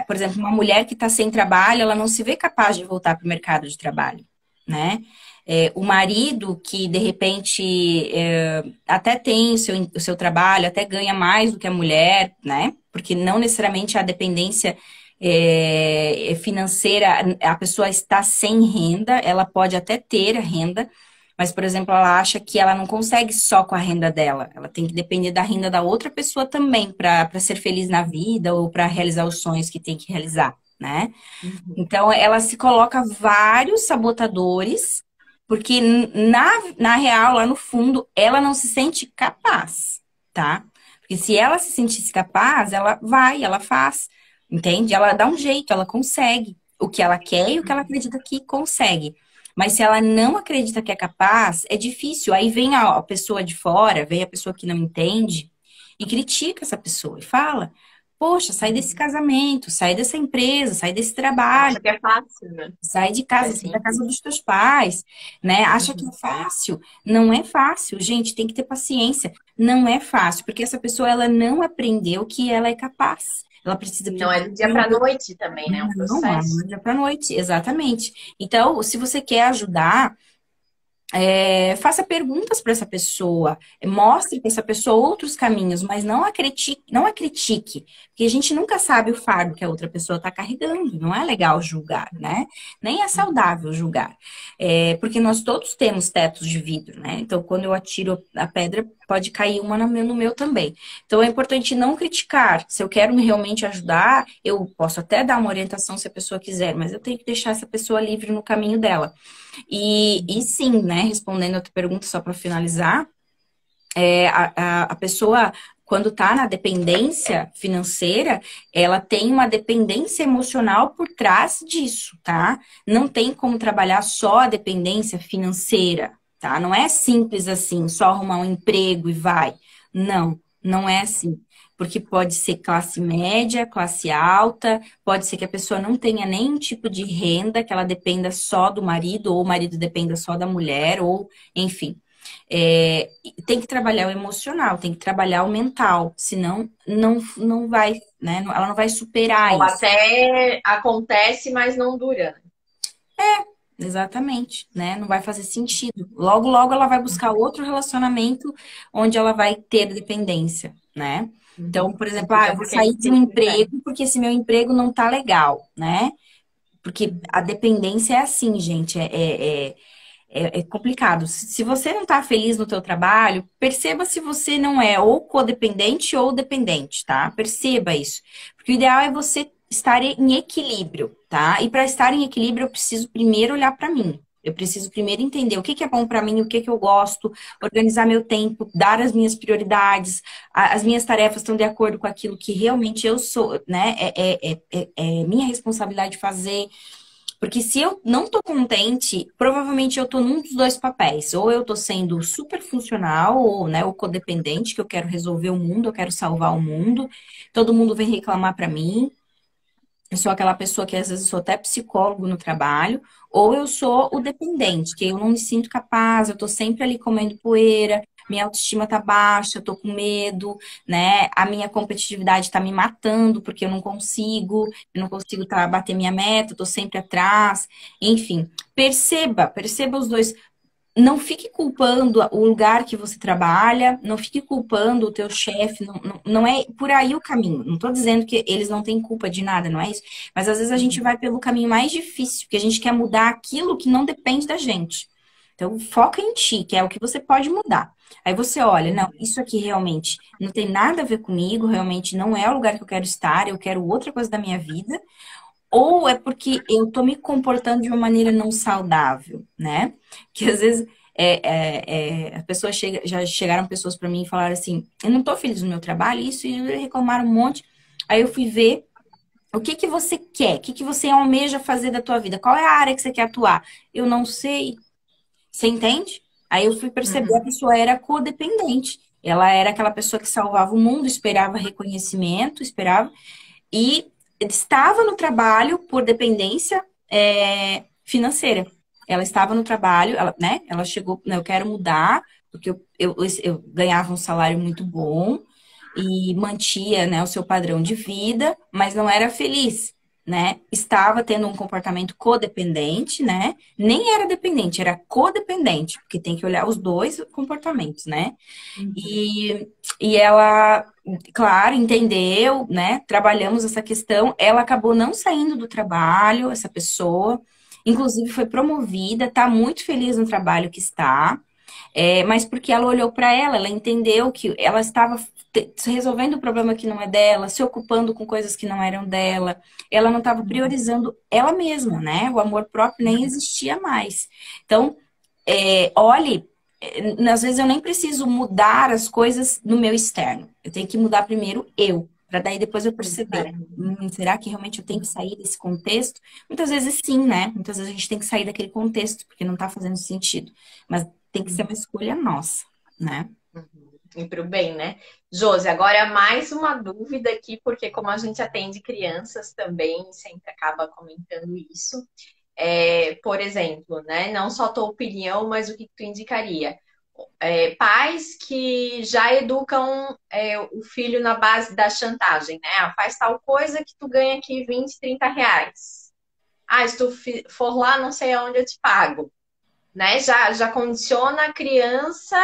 Por exemplo, uma mulher que está sem trabalho, ela não se vê capaz de voltar para o mercado de trabalho, né? O marido que, de repente, até tem o seu trabalho, até ganha mais do que a mulher, né? Porque não necessariamente a dependência financeira, a pessoa está sem renda, ela pode até ter a renda, mas, por exemplo, ela acha que ela não consegue só com a renda dela. Ela tem que depender da renda da outra pessoa também para ser feliz na vida ou para realizar os sonhos que tem que realizar, né? Uhum. Então, ela se coloca vários sabotadores, porque na real, lá no fundo, ela não se sente capaz, tá? Porque se ela se sentisse capaz, ela vai, ela faz, entende? Ela dá um jeito, ela consegue o que ela quer e o que ela acredita que consegue. Mas se ela não acredita que é capaz, é difícil. Aí vem a pessoa de fora, vem a pessoa que não entende e critica essa pessoa e fala: Poxa, sai desse Uhum. casamento, sai dessa empresa, sai desse trabalho, Acha que é fácil, né? sai de É casa, sai da casa simples. dos teus pais, né? Acha que é Uhum. fácil. Não é fácil, gente, tem que ter paciência. Não é fácil, porque essa pessoa ela não aprendeu que ela é capaz. Ela precisa Não é primeiro do dia para aprender. noite também, né? É um Não, é processo. do dia para noite, exatamente. Então, se você quer ajudar, faça perguntas para essa pessoa, mostre para essa pessoa outros caminhos, mas não a critique, porque a gente nunca sabe o fardo que a outra pessoa está carregando. Não é legal julgar, né? Nem é Uhum. saudável julgar. Porque nós todos temos tetos de vidro, né? Então, quando eu atiro a pedra, pode cair uma no meu também. Então, é importante não criticar. Se eu quero realmente ajudar, eu posso até dar uma orientação se a pessoa quiser, mas eu tenho que deixar essa pessoa livre no caminho dela. E Uhum. sim, né, respondendo a tua pergunta só para finalizar, a pessoa, quando está na dependência financeira, ela tem uma dependência emocional por trás disso, tá? Não tem como trabalhar só a dependência financeira, tá? Não é simples assim, só arrumar um emprego e vai. Não, não é assim. Porque pode ser classe média, classe alta, pode ser que a pessoa não tenha nenhum tipo de renda, que ela dependa só do marido, ou o marido dependa só da mulher, ou enfim. Tem que trabalhar o emocional, tem que trabalhar o mental, senão não vai, né? Ela não vai superar Ou isso. até acontece, mas não dura. Exatamente, né? Não vai fazer sentido. Logo, logo ela vai buscar outro relacionamento onde ela vai ter dependência, né? Então, Uhum. por exemplo, Fica eu vou aquele sair de um ciclo inverno. emprego porque esse meu emprego não tá legal, né? Porque a Uhum. dependência é assim, gente, é complicado. Se você não está feliz no teu trabalho, perceba se você não é ou codependente ou dependente, tá? Perceba isso. Porque o ideal é você estar em equilíbrio, tá? E para estar em equilíbrio, eu preciso primeiro olhar para mim. Eu preciso primeiro entender o que que é bom para mim, o que que eu gosto, organizar meu tempo, dar as minhas prioridades, as minhas tarefas estão de acordo com aquilo que realmente eu sou, né? É minha responsabilidade fazer. Porque se eu não tô contente, provavelmente eu tô num dos dois papéis. Ou eu tô sendo super funcional, ou, né, o codependente, que eu quero resolver o mundo, eu quero salvar o mundo. Todo mundo vem reclamar pra mim. Eu sou aquela pessoa que às vezes eu sou até psicólogo no trabalho, ou eu sou o dependente, que eu não me sinto capaz, eu tô sempre ali comendo poeira, minha autoestima tá baixa, eu tô com medo, né? A minha competitividade tá me matando porque eu não consigo bater minha meta, eu tô sempre atrás. Enfim, perceba os dois. Não fique culpando o lugar que você trabalha, não fique culpando o teu chefe, não é por aí o caminho. Não estou dizendo que eles não têm culpa de nada, não é isso. Mas às vezes a gente Uhum. vai pelo caminho mais difícil, porque a gente quer mudar aquilo que não depende da gente. Então, foca em ti, que é o que você pode mudar. Aí você olha, não, Uhum. isso aqui realmente não tem nada a ver comigo, realmente não é o lugar que eu quero estar, eu quero outra coisa da minha vida. Ou é porque eu tô me comportando de uma maneira não saudável, né? Que às vezes as pessoas já chegaram pessoas para mim e falaram assim: eu não tô feliz no meu trabalho, isso e reclamaram um monte. Aí eu fui ver o que que você quer, o que que você almeja fazer da tua vida, qual é a área que você quer atuar? Eu não sei. Você entende? Aí eu fui perceber a Uhum. pessoa era codependente. Ela era aquela pessoa que salvava o mundo, esperava reconhecimento, esperava, e estava no trabalho por dependência financeira. Ela estava no trabalho, ela, né? Ela chegou, né, eu quero mudar, porque eu ganhava um salário muito bom e mantia, né, o seu padrão de vida, mas não era feliz, né? Estava tendo um comportamento codependente, né? Nem era dependente, era codependente, porque tem que olhar os dois comportamentos, né? Uhum. E ela, claro, entendeu, né? Trabalhamos essa questão. Ela acabou não saindo do trabalho, essa pessoa. Inclusive foi promovida, está muito feliz no trabalho que está. Mas porque ela olhou para ela, ela entendeu que ela estava resolvendo o problema que não é dela, se ocupando com coisas que não eram dela. Ela não estava priorizando ela mesma, né? O amor próprio nem existia mais. Então, olhe, às vezes eu nem preciso mudar as coisas no meu externo. Eu tenho que mudar primeiro eu, para daí depois eu perceber. Interno. Será que realmente eu tenho que sair desse contexto? Muitas vezes sim, né? Muitas vezes a gente tem que sair daquele contexto, porque não está fazendo sentido. Mas tem que ser uma escolha nossa, né? Uhum. E para o bem, né? Josi, agora mais uma dúvida aqui, porque como a gente atende crianças também, sempre acaba comentando isso. Por exemplo, né? Não só a tua opinião, mas o que tu indicaria? Pais que já educam o filho na base da chantagem, né? Ah, faz tal coisa que tu ganha aqui 20, R$ 30. Ah, se tu for lá, não sei aonde eu te pago, né? Já condiciona a criança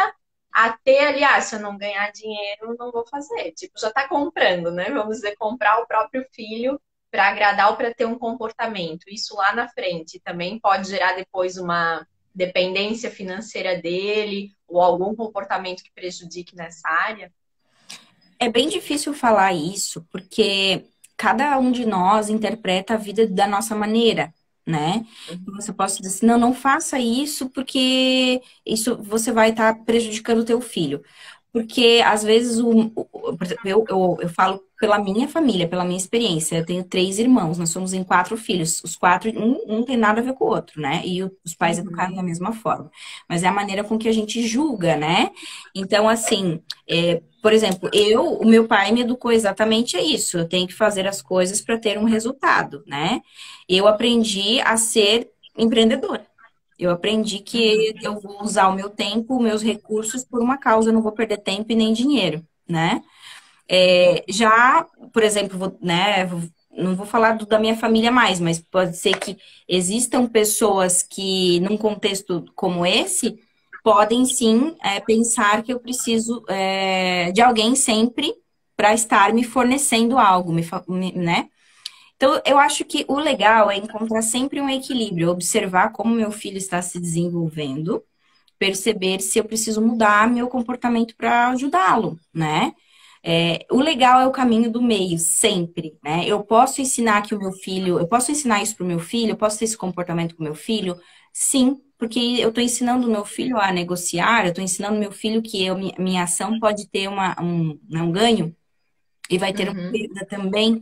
a ter ali, se eu não ganhar dinheiro, eu não vou fazer. Tipo, já tá comprando, né? Vamos dizer, comprar o próprio filho para agradar ou para ter um comportamento. Isso lá na frente também pode gerar depois uma dependência financeira dele ou algum comportamento que prejudique nessa área. É bem difícil falar isso, porque cada um de nós interpreta a vida da nossa maneira, né? Uhum. Você pode dizer assim, não, não faça isso, porque isso você vai estar prejudicando o teu filho. Porque às vezes por exemplo, eu falo pela minha família, pela minha experiência. Eu tenho 3 irmãos, nós somos em 4 filhos. Os quatro, um não tem nada a ver com o outro, né? E os pais educaram Uhum. da mesma forma. Mas é a maneira com que a gente julga, né? Então, assim, por exemplo, o meu pai me educou exatamente a isso. Eu tenho que fazer as coisas para ter um resultado, né? Eu aprendi a ser empreendedora. Eu aprendi que Uhum. eu vou usar o meu tempo, os meus recursos por uma causa, eu não vou perder tempo e nem dinheiro, né? Já, por exemplo, né, não vou falar da minha família mais, mas pode ser que existam pessoas que, num contexto como esse, podem sim pensar que eu preciso de alguém sempre para estar me fornecendo algo, né? Então, eu acho que o legal é encontrar sempre um equilíbrio, observar como meu filho está se desenvolvendo, perceber se eu preciso mudar meu comportamento para ajudá-lo, né? O legal é o caminho do meio, sempre, né? Eu posso ensinar que o meu filho, eu posso ensinar isso para o meu filho, eu posso ter esse comportamento com o meu filho, sim, porque eu estou ensinando o meu filho a negociar, eu estou ensinando o meu filho que minha ação pode ter um ganho e vai ter uma Uhum. perda também.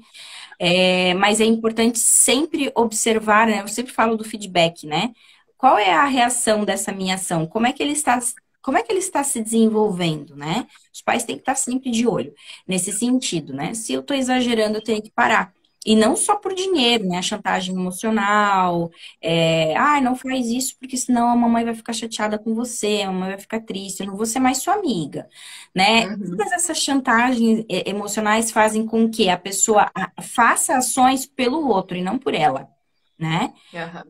Mas é importante sempre observar, né? Eu sempre falo do feedback, né? Qual é a reação dessa minha ação? Como é que ele está se desenvolvendo, né? Os pais têm que estar sempre de olho nesse sentido, né? Se eu estou exagerando, eu tenho que parar. E não só por dinheiro, né? A chantagem emocional. Não faz isso porque senão a mamãe vai ficar chateada com você, a mamãe vai ficar triste, eu não vou ser mais sua amiga, né? Uhum. Todas essas chantagens emocionais fazem com que a pessoa faça ações pelo outro e não por ela, né? Aham.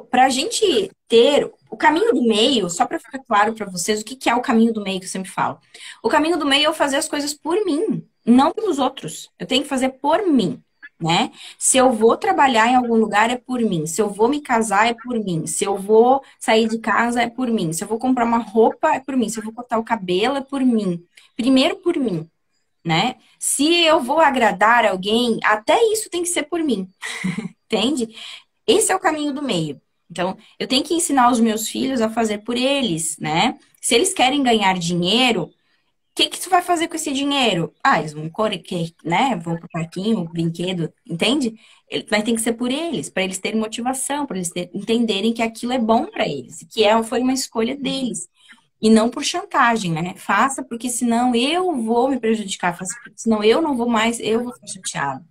Para a gente ter o caminho do meio, só para ficar claro para vocês o que que é o caminho do meio que eu sempre falo. O caminho do meio é eu fazer as coisas por mim, não pelos outros. Eu tenho que fazer por mim, né? Se eu vou trabalhar em algum lugar é por mim. Se eu vou me casar é por mim. Se eu vou sair de casa é por mim. Se eu vou comprar uma roupa é por mim. Se eu vou cortar o cabelo é por mim. Primeiro por mim, né? Se eu vou agradar alguém, até isso tem que ser por mim, entende? Esse é o caminho do meio. Então, eu tenho que ensinar os meus filhos a fazer por eles, né? Se eles querem ganhar dinheiro, o que que tu vai fazer com esse dinheiro? Eles vão correr, né? Vão pro parquinho, brinquedo, entende? Mas tem que ser por eles, para eles terem motivação, para eles entenderem que aquilo é bom para eles, que foi uma escolha deles. E não por chantagem, né? Faça porque senão eu vou me prejudicar, faça porque senão eu não vou mais, eu vou ficar chateado.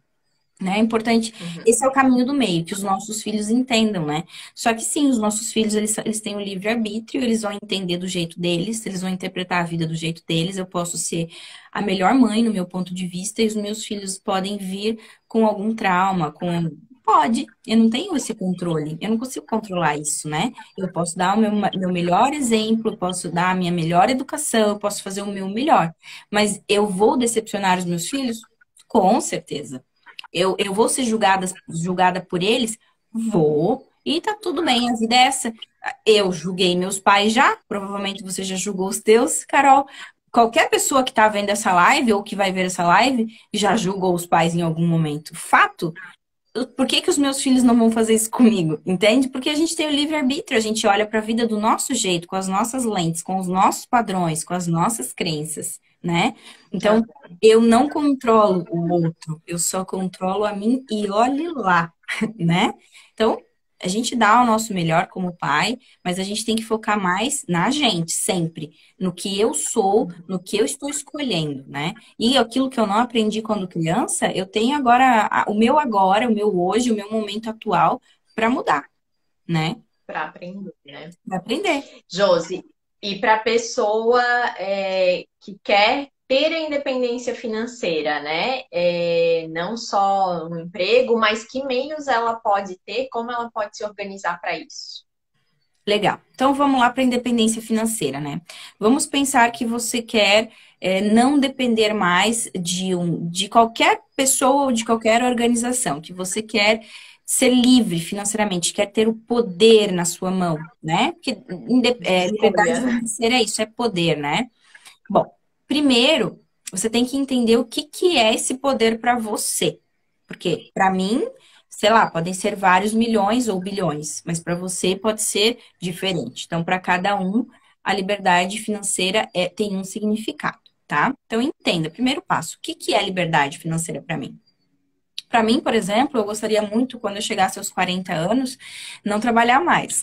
Né? É importante, Uhum. esse é o caminho do meio, que os nossos filhos entendam, né? Só que sim, os nossos filhos, eles têm o livre-arbítrio, eles vão entender do jeito deles, eles vão interpretar a vida do jeito deles. Eu posso ser a melhor mãe, no meu ponto de vista, e os meus filhos podem vir com algum trauma, com... Pode, eu não tenho esse controle, eu não consigo controlar isso, né? Eu posso dar o meu melhor exemplo, eu posso dar a minha melhor educação, eu posso fazer o meu melhor, mas eu vou decepcionar os meus filhos? Com certeza. Eu vou ser julgada por eles? Vou. E tá tudo bem, a vida é essa. Eu julguei meus pais já, provavelmente você já julgou os teus, Carol. Qualquer pessoa que tá vendo essa live ou que vai ver essa live já julgou os pais em algum momento. Fato. Por que que os meus filhos não vão fazer isso comigo? Entende? Porque a gente tem o livre-arbítrio, a gente olha para a vida do nosso jeito, com as nossas lentes, com os nossos padrões, com as nossas crenças, né? Ah, Então, eu não controlo o outro, eu só controlo a mim e olhe lá, né? Então, a gente dá o nosso melhor como pai, mas a gente tem que focar mais na gente, sempre, no que eu sou, no que eu estou escolhendo, né? E aquilo que eu não aprendi quando criança, eu tenho agora, o meu hoje, o meu momento atual para mudar, né? para aprender, né? Para aprender. Josi, e para a pessoa que quer ter a independência financeira, né? Não só um emprego, mas que meios ela pode ter, como ela pode se organizar para isso? Legal. Então vamos lá para a independência financeira, né? Vamos pensar que você quer não depender mais de qualquer pessoa ou de qualquer organização, que você quer ser livre financeiramente, quer ter o poder na sua mão, né? Porque De liberdade escolha. financeira é isso, é poder, né? Bom, primeiro, você tem que entender o que que é esse poder para você. Porque para mim, sei lá, podem ser vários milhões ou bilhões, mas para você pode ser diferente. Então, para cada um, a liberdade financeira tem um significado, tá? Então, entenda, primeiro passo, o que que é liberdade financeira para mim? Para mim, por exemplo, eu gostaria muito, quando eu chegasse aos 40 anos, não trabalhar mais.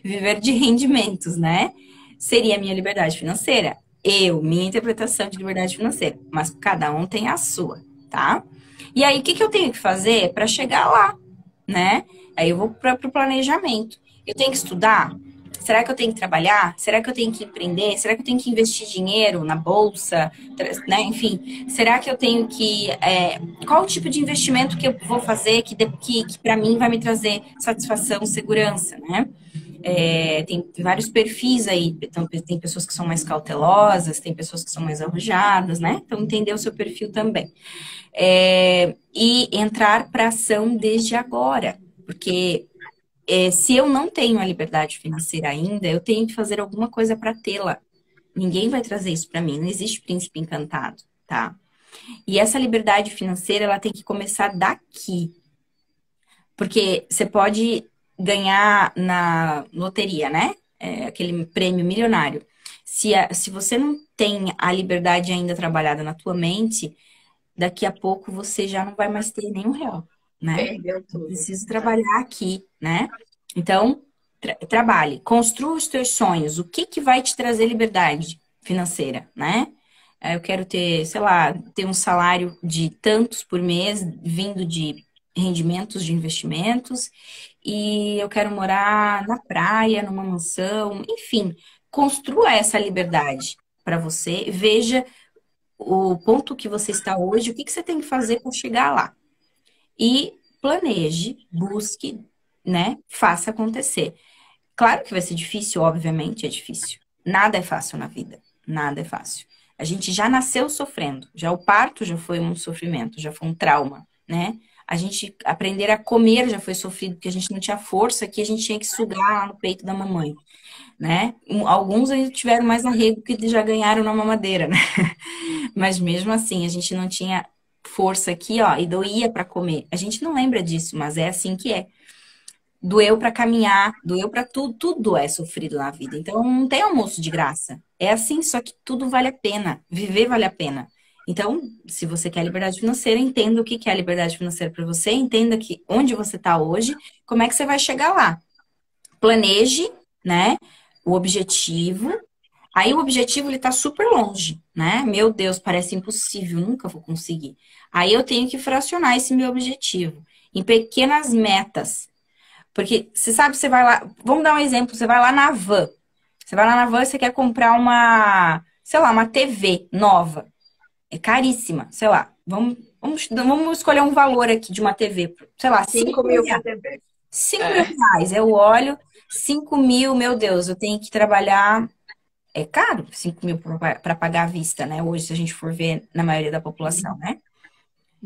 Viver de rendimentos, né? Seria a minha liberdade financeira. Minha interpretação de liberdade financeira. Mas cada um tem a sua, tá? E aí, o que que eu tenho que fazer para chegar lá, né? Aí eu vou para o planejamento. Eu tenho que estudar? Será que eu tenho que trabalhar? Será que eu tenho que empreender? Será que eu tenho que investir dinheiro na bolsa? Né? Enfim, será que eu tenho que. Qual o tipo de investimento que eu vou fazer que para mim vai me trazer satisfação, segurança, né? Tem vários perfis aí. Então, tem pessoas que são mais cautelosas, tem pessoas que são mais arrojadas, né? Então, entender o seu perfil também. E entrar para ação desde agora. Porque se eu não tenho a liberdade financeira ainda, eu tenho que fazer alguma coisa para tê-la. Ninguém vai trazer isso para mim. Não existe príncipe encantado, tá? E essa liberdade financeira, ela tem que começar daqui. Porque você pode ganhar na loteria, né? Aquele prêmio milionário. Se você não tem a liberdade ainda trabalhada na tua mente, daqui a pouco você já não vai mais ter nenhum real, né? Perdeu Eu tudo. preciso trabalhar aqui, né? Então, trabalhe, construa os teus sonhos. O que que vai te trazer liberdade financeira, né? Eu quero ter, sei lá, ter um salário de tantos por mês vindo de rendimentos de investimentos e eu quero morar na praia, numa mansão, enfim, construa essa liberdade para você. Veja o ponto que você está hoje, o que que você tem que fazer para chegar lá. E planeje, busque, né? Faça acontecer. Claro que vai ser difícil, obviamente é difícil. Nada é fácil na vida. Nada é fácil. A gente já nasceu sofrendo. Já o parto já foi um sofrimento, já foi um trauma, né? A gente aprender a comer já foi sofrido, porque a gente não tinha força, que a gente tinha que sugar lá no peito da mamãe, né? Alguns ainda tiveram mais arrego que já ganharam na mamadeira, né? Mas mesmo assim, a gente não tinha força aqui, ó, e doía para comer. A gente não lembra disso, mas é assim que é. Doeu para caminhar, doeu para tudo, tudo é sofrido na vida. Então não tem almoço de graça. É assim, só que tudo vale a pena. Viver vale a pena. Então, se você quer liberdade financeira, entenda o que que é a liberdade financeira para você, entenda que onde você está hoje, como é que você vai chegar lá. Planeje, né? o objetivo. Aí o objetivo ele tá super longe, né? Meu Deus, parece impossível, nunca vou conseguir. Aí eu tenho que fracionar esse meu objetivo em pequenas metas. Porque você sabe, você vai lá, vamos dar um exemplo, você vai lá na Van. Você vai lá na Van e você quer comprar uma, sei lá, uma TV nova. É caríssima, sei lá. Vamos escolher um valor aqui de uma TV, sei lá, 5 5 mil mil pra reais. TV. 5 mil É. reais. Eu olho, 5 mil, meu Deus, eu tenho que trabalhar. É caro, 5 mil para pagar à vista, né? Hoje, se a gente for ver na maioria da população, né?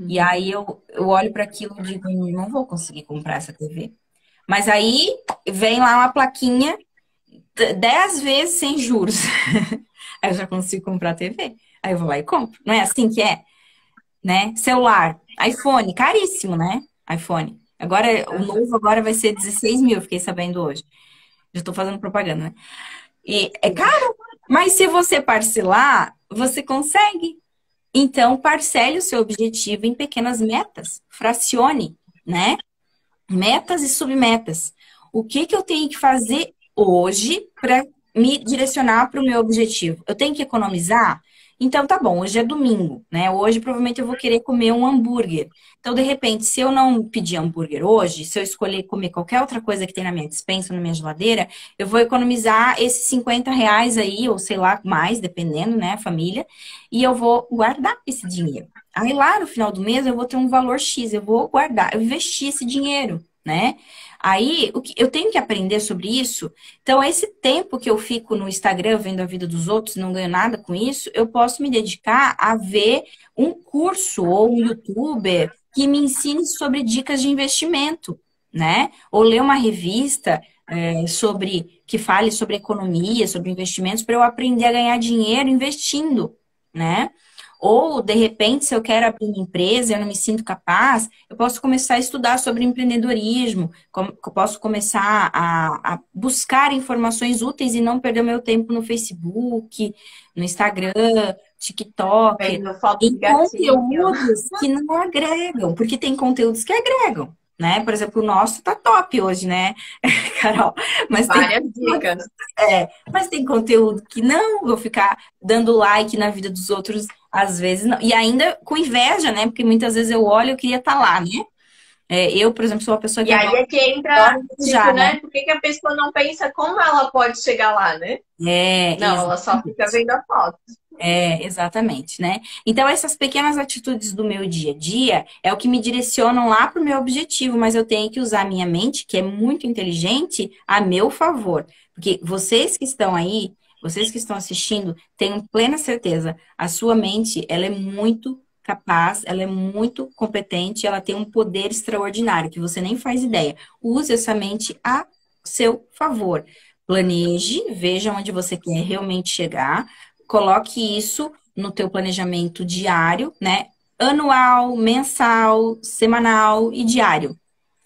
E Uhum. aí eu olho para aquilo e digo, não vou conseguir comprar essa TV. Mas aí vem lá uma plaquinha 10 vezes sem juros. Aí eu já consigo comprar a TV. Aí eu vou lá e compro. Não é assim que é, né? Celular, iPhone, caríssimo, né? iPhone. Agora, o Aham. novo agora vai ser 16 mil, fiquei sabendo hoje. Já estou fazendo propaganda, né? E é caro, mas se você parcelar, você consegue. Então, parcele o seu objetivo em pequenas metas. Fracione, né? Metas e submetas. O que que eu tenho que fazer hoje para me direcionar para o meu objetivo? Eu tenho que economizar? Então tá bom, hoje é domingo, né? Hoje provavelmente eu vou querer comer um hambúrguer. Então, de repente, se eu não pedir hambúrguer hoje, se eu escolher comer qualquer outra coisa que tem na minha despensa, na minha geladeira, eu vou economizar esses 50 reais aí, ou sei lá, mais, dependendo, né, a família, e eu vou guardar esse dinheiro. Aí lá no final do mês eu vou ter um valor X, eu vou guardar, eu investir esse dinheiro, né? Aí o que eu tenho que aprender sobre isso. Então, esse tempo que eu fico no Instagram vendo a vida dos outros, e não ganho nada com isso, eu posso me dedicar a ver um curso ou um YouTuber que me ensine sobre dicas de investimento, né? Ou ler uma revista sobre que fale sobre economia, sobre investimentos, para eu aprender a ganhar dinheiro investindo, né? Ou, de repente, se eu quero abrir uma empresa e eu não me sinto capaz, eu posso começar a estudar sobre empreendedorismo, eu posso começar a buscar informações úteis e não perder o meu tempo no Facebook, no Instagram, TikTok, Vendo foto de em gatinho. conteúdos que não agregam, porque tem conteúdos que agregam, né? Por exemplo, o nosso tá top hoje, né, Carol? Mas tem Várias dicas. mas tem conteúdo que não, vou ficar dando like na vida dos outros, às vezes não. E ainda com inveja, né? Porque muitas vezes eu olho e eu queria estar lá, né? Eu, por exemplo, sou uma pessoa E que aí adora é que entra, tipo, já, né? né? Por que que a pessoa não pensa como ela pode chegar lá, né? É, Não, ela só fica vendo a foto. exatamente, né? Então, essas pequenas atitudes do meu dia a dia é o que me direcionam lá para o meu objetivo, mas eu tenho que usar a minha mente, que é muito inteligente, a meu favor. Porque vocês que estão aí, vocês que estão assistindo, tenham plena certeza, a sua mente, ela é muito capaz, ela é muito competente, ela tem um poder extraordinário que você nem faz ideia. Use essa mente a seu favor. Planeje, veja onde você quer realmente chegar. Coloque isso no teu planejamento diário, né? Anual, mensal, semanal e diário.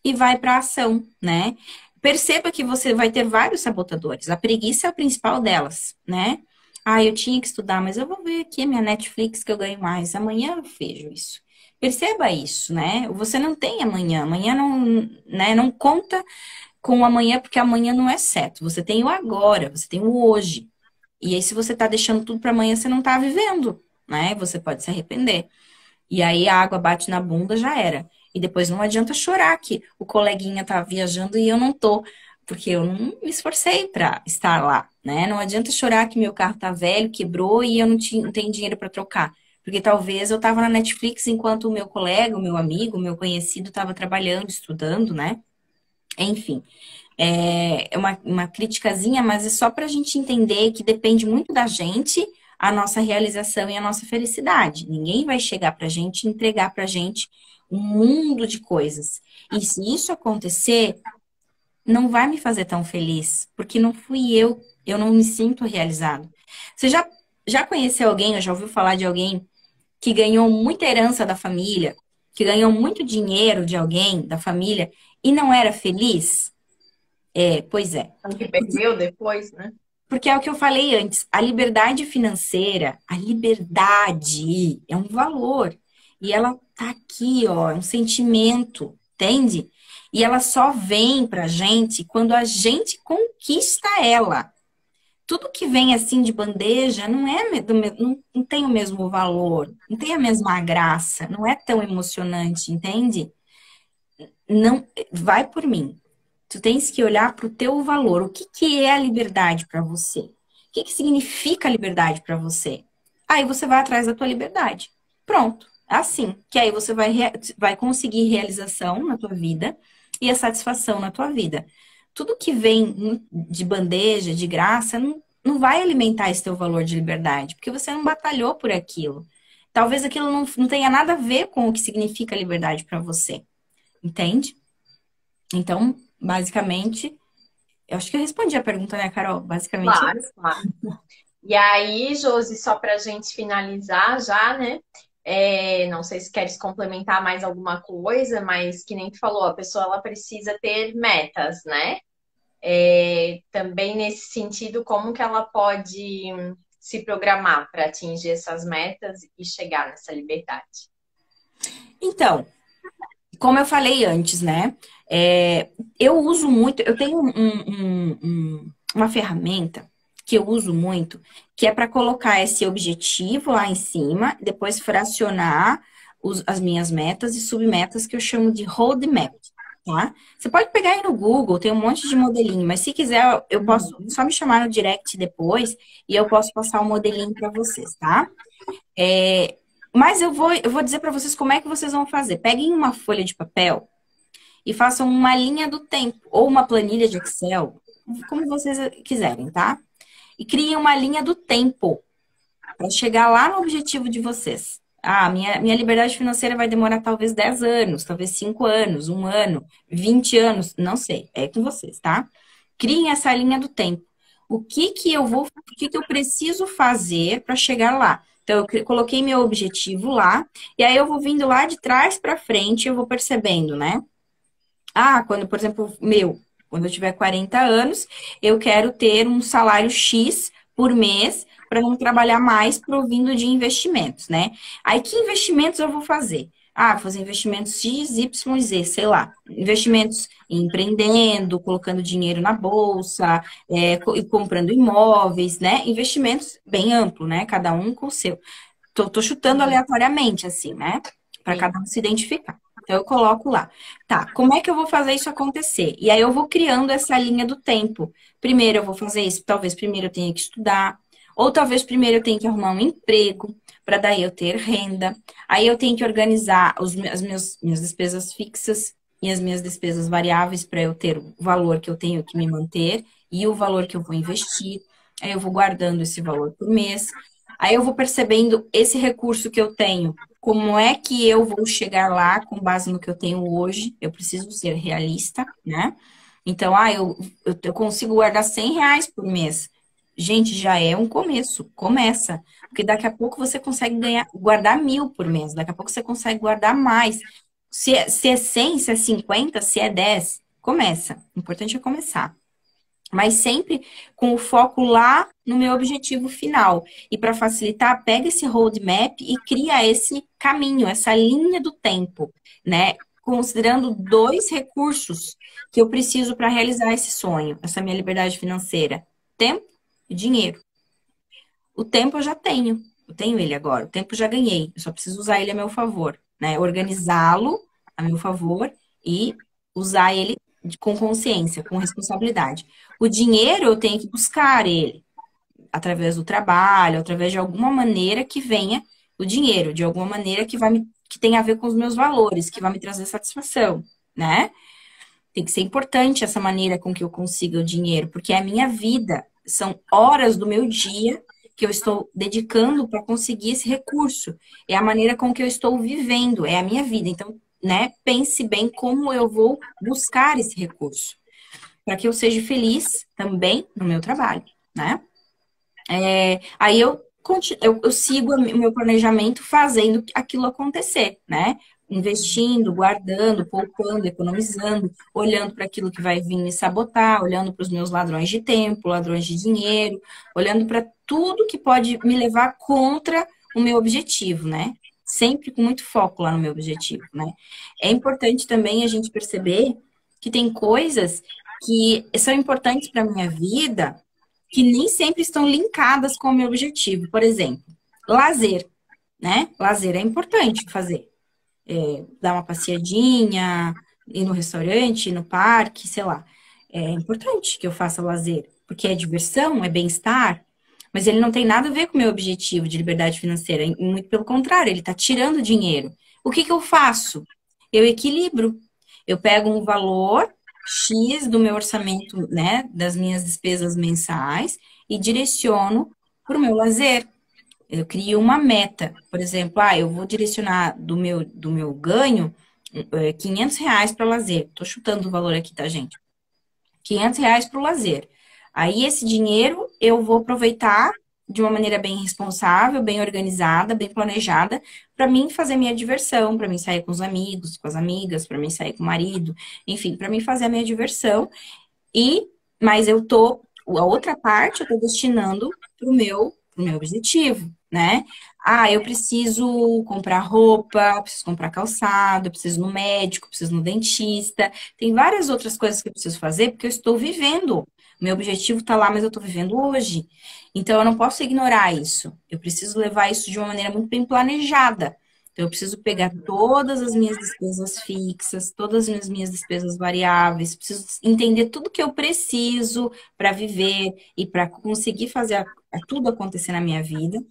E vai para ação, né? Perceba que você vai ter vários sabotadores. A preguiça é a principal delas, né? Ah, eu tinha que estudar, mas eu vou ver aqui a minha Netflix que eu ganho mais. Amanhã eu vejo isso. Perceba isso, né? Você não tem amanhã. Amanhã não, né, não conta com o amanhã, porque amanhã não é certo. Você tem o agora, você tem o hoje. E aí, se você tá deixando tudo para amanhã, você não tá vivendo, né? Você pode se arrepender. E aí a água bate na bunda, já era. E depois não adianta chorar que o coleguinha tá viajando e eu não tô, porque eu não me esforcei para estar lá, né? Não adianta chorar que meu carro tá velho, quebrou e eu não tenho dinheiro para trocar. Porque talvez eu tava na Netflix enquanto o meu colega, o meu amigo, o meu conhecido estava trabalhando, estudando, né? Enfim, é uma criticazinha, mas é só para a gente entender que depende muito da gente a nossa realização e a nossa felicidade. Ninguém vai chegar para a gente e entregar para a gente um mundo de coisas. E se isso acontecer, não vai me fazer tão feliz, porque não fui eu não me sinto realizado. Você já conheceu alguém, ou já ouviu falar de alguém que ganhou muita herança da família, que ganhou muito dinheiro de alguém da família e não era feliz? Pois é. Então, que perdeu depois, né? Porque é o que eu falei antes, a liberdade financeira, a liberdade é um valor. E ela tá aqui, ó, é um sentimento, entende? E ela só vem pra gente quando a gente conquista ela. tudo que vem assim de bandeja não não tem o mesmo valor, não tem a mesma graça, não é tão emocionante, entende? Não, vai por mim. Tu tens que olhar para o teu valor. O que que é a liberdade para você? O que que significa a liberdade para você? Aí você vai atrás da tua liberdade. Pronto. Assim. Que aí você vai conseguir realização na tua vida e a satisfação na tua vida. Tudo que vem de bandeja, de graça, não vai alimentar esse teu valor de liberdade, porque você não batalhou por aquilo. Talvez aquilo não tenha nada a ver com o que significa liberdade para você. Entende? Então, basicamente, eu acho que eu respondi a pergunta, né, Carol? Basicamente, Claro, claro. E aí, Josi, só para a gente finalizar já, né? Não sei se queres complementar mais alguma coisa, mas que nem tu falou, a pessoa ela precisa ter metas, né? Também nesse sentido, como que ela pode se programar para atingir essas metas e chegar nessa liberdade? então, como eu falei antes, né? Eu uso muito, eu tenho uma ferramenta que eu uso muito, que é para colocar esse objetivo lá em cima, depois fracionar as minhas metas e submetas que eu chamo de roadmap, tá? Você pode pegar aí no Google, tem um monte de modelinho, mas se quiser, eu posso só me chamar no direct depois e eu posso passar o modelinho para vocês, tá? É, mas eu vou dizer para vocês como é que vocês vão fazer. Peguem uma folha de papel e façam uma linha do tempo, ou uma planilha de Excel, como vocês quiserem, tá? E criem uma linha do tempo para chegar lá no objetivo de vocês. Ah, minha liberdade financeira vai demorar talvez 10 anos, talvez 5 anos, 1 ano, 20 anos, não sei, é com vocês, tá? Criem essa linha do tempo. O que que eu preciso fazer para chegar lá? Então, coloquei meu objetivo lá, e aí eu vou vindo lá de trás para frente, eu vou percebendo, né? Ah, quando, por exemplo, quando eu tiver 40 anos, eu quero ter um salário X por mês para não trabalhar mais provindo de investimentos, né? Aí, que investimentos eu vou fazer? Ah, fazer investimentos X, Y, Z, sei lá. Investimentos em empreendendo, colocando dinheiro na bolsa, e comprando imóveis, né? Investimentos bem amplo, né? Cada um com o seu. Tô chutando aleatoriamente, assim, né? Para Sim. cada um se identificar. Então, eu coloco lá. Tá, como é que eu vou fazer isso acontecer? E aí eu vou criando essa linha do tempo. Primeiro eu vou fazer isso, talvez primeiro eu tenha que estudar, ou talvez primeiro eu tenha que arrumar um emprego, para daí eu ter renda. Aí eu tenho que organizar as minhas despesas fixas e as minhas despesas variáveis para eu ter o valor que eu tenho que me manter e o valor que eu vou investir. Aí eu vou guardando esse valor por mês. Aí eu vou percebendo esse recurso que eu tenho, como é que eu vou chegar lá com base no que eu tenho hoje? Eu preciso ser realista, né? Então, eu consigo guardar R$ 100 por mês. Gente, já é um começo. Começa. Porque daqui a pouco você consegue guardar 1.000 por mês. Daqui a pouco você consegue guardar mais. Se é 100, se é 50, se é 10, começa. O importante é começar, mas sempre com o foco lá no meu objetivo final. E para facilitar, pega esse roadmap e cria esse caminho, essa linha do tempo, né? Considerando dois recursos que eu preciso para realizar esse sonho, essa minha liberdade financeira: tempo e dinheiro. O tempo eu tenho ele agora, o tempo eu já ganhei, eu só preciso usar ele a meu favor, né? Organizá-lo a meu favor e usar ele com consciência, com responsabilidade. O dinheiro eu tenho que buscar ele através do trabalho, através de alguma maneira que venha o dinheiro, de alguma maneira que tenha a ver com os meus valores, que vai me trazer satisfação, né? Tem que ser importante essa maneira com que eu consiga o dinheiro, porque é a minha vida, são horas do meu dia que eu estou dedicando para conseguir esse recurso. É a maneira com que eu estou vivendo, é a minha vida. Então, né, pense bem como eu vou buscar esse recurso, para que eu seja feliz também no meu trabalho, né? Aí eu sigo o meu planejamento fazendo aquilo acontecer, né? Investindo, guardando, poupando, economizando, olhando para aquilo que vai vir me sabotar, olhando para os meus ladrões de tempo, ladrões de dinheiro, olhando para tudo que pode me levar contra o meu objetivo, né? Sempre com muito foco lá no meu objetivo, né? É importante também a gente perceber que tem coisas que são importantes para a minha vida que nem sempre estão linkadas com o meu objetivo. Por exemplo, lazer, né? Lazer é importante fazer. Dar uma passeadinha, ir no restaurante, ir no parque, sei lá. É importante que eu faça lazer, porque é diversão, é bem-estar, mas ele não tem nada a ver com o meu objetivo de liberdade financeira. Muito pelo contrário, ele está tirando dinheiro. O que que eu faço? Eu equilibro. Eu pego um valor X do meu orçamento, né, das minhas despesas mensais e direciono para o meu lazer. Eu crio uma meta. Por exemplo, eu vou direcionar do meu ganho R$ 500 para lazer. Tô chutando o valor aqui, tá, gente? R$ 500 para o lazer. Aí esse dinheiro eu vou aproveitar de uma maneira bem responsável, bem organizada, bem planejada, para mim fazer minha diversão, para mim sair com os amigos, com as amigas, para mim sair com o marido, enfim, para mim fazer a minha diversão. Mas a outra parte eu tô destinando pro meu objetivo, né? Eu preciso comprar roupa, eu preciso comprar calçado, eu preciso ir no médico, eu preciso ir no dentista. Tem várias outras coisas que eu preciso fazer porque eu estou vivendo. Meu objetivo tá lá, mas eu estou vivendo hoje. Então eu não posso ignorar isso. Eu preciso levar isso de uma maneira muito bem planejada. Então, eu preciso pegar todas as minhas despesas fixas, todas as minhas despesas variáveis, preciso entender tudo que eu preciso para viver e para conseguir fazer tudo acontecer na minha vida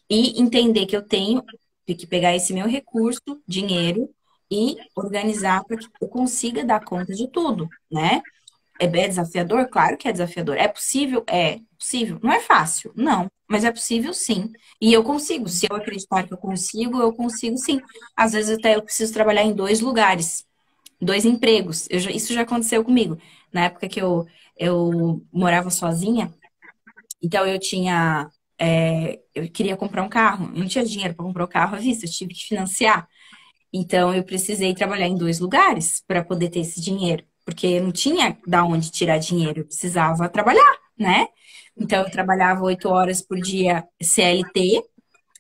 e entender que eu tenho que pegar esse meu recurso, dinheiro, e organizar para que eu consiga dar conta de tudo, né? É desafiador? Claro que é desafiador. É possível? É possível. Não é fácil? Não. Mas é possível sim. E eu consigo. Se eu acreditar que eu consigo sim. Às vezes até eu preciso trabalhar em 2 lugares, 2 empregos. Isso já aconteceu comigo. Na época que eu morava sozinha, então eu queria comprar um carro. Eu não tinha dinheiro para comprar o carro à vista, eu tive que financiar. Então, eu precisei trabalhar em 2 lugares para poder ter esse dinheiro, porque eu não tinha da onde tirar dinheiro, eu precisava trabalhar, né? Então, eu trabalhava 8 horas por dia CLT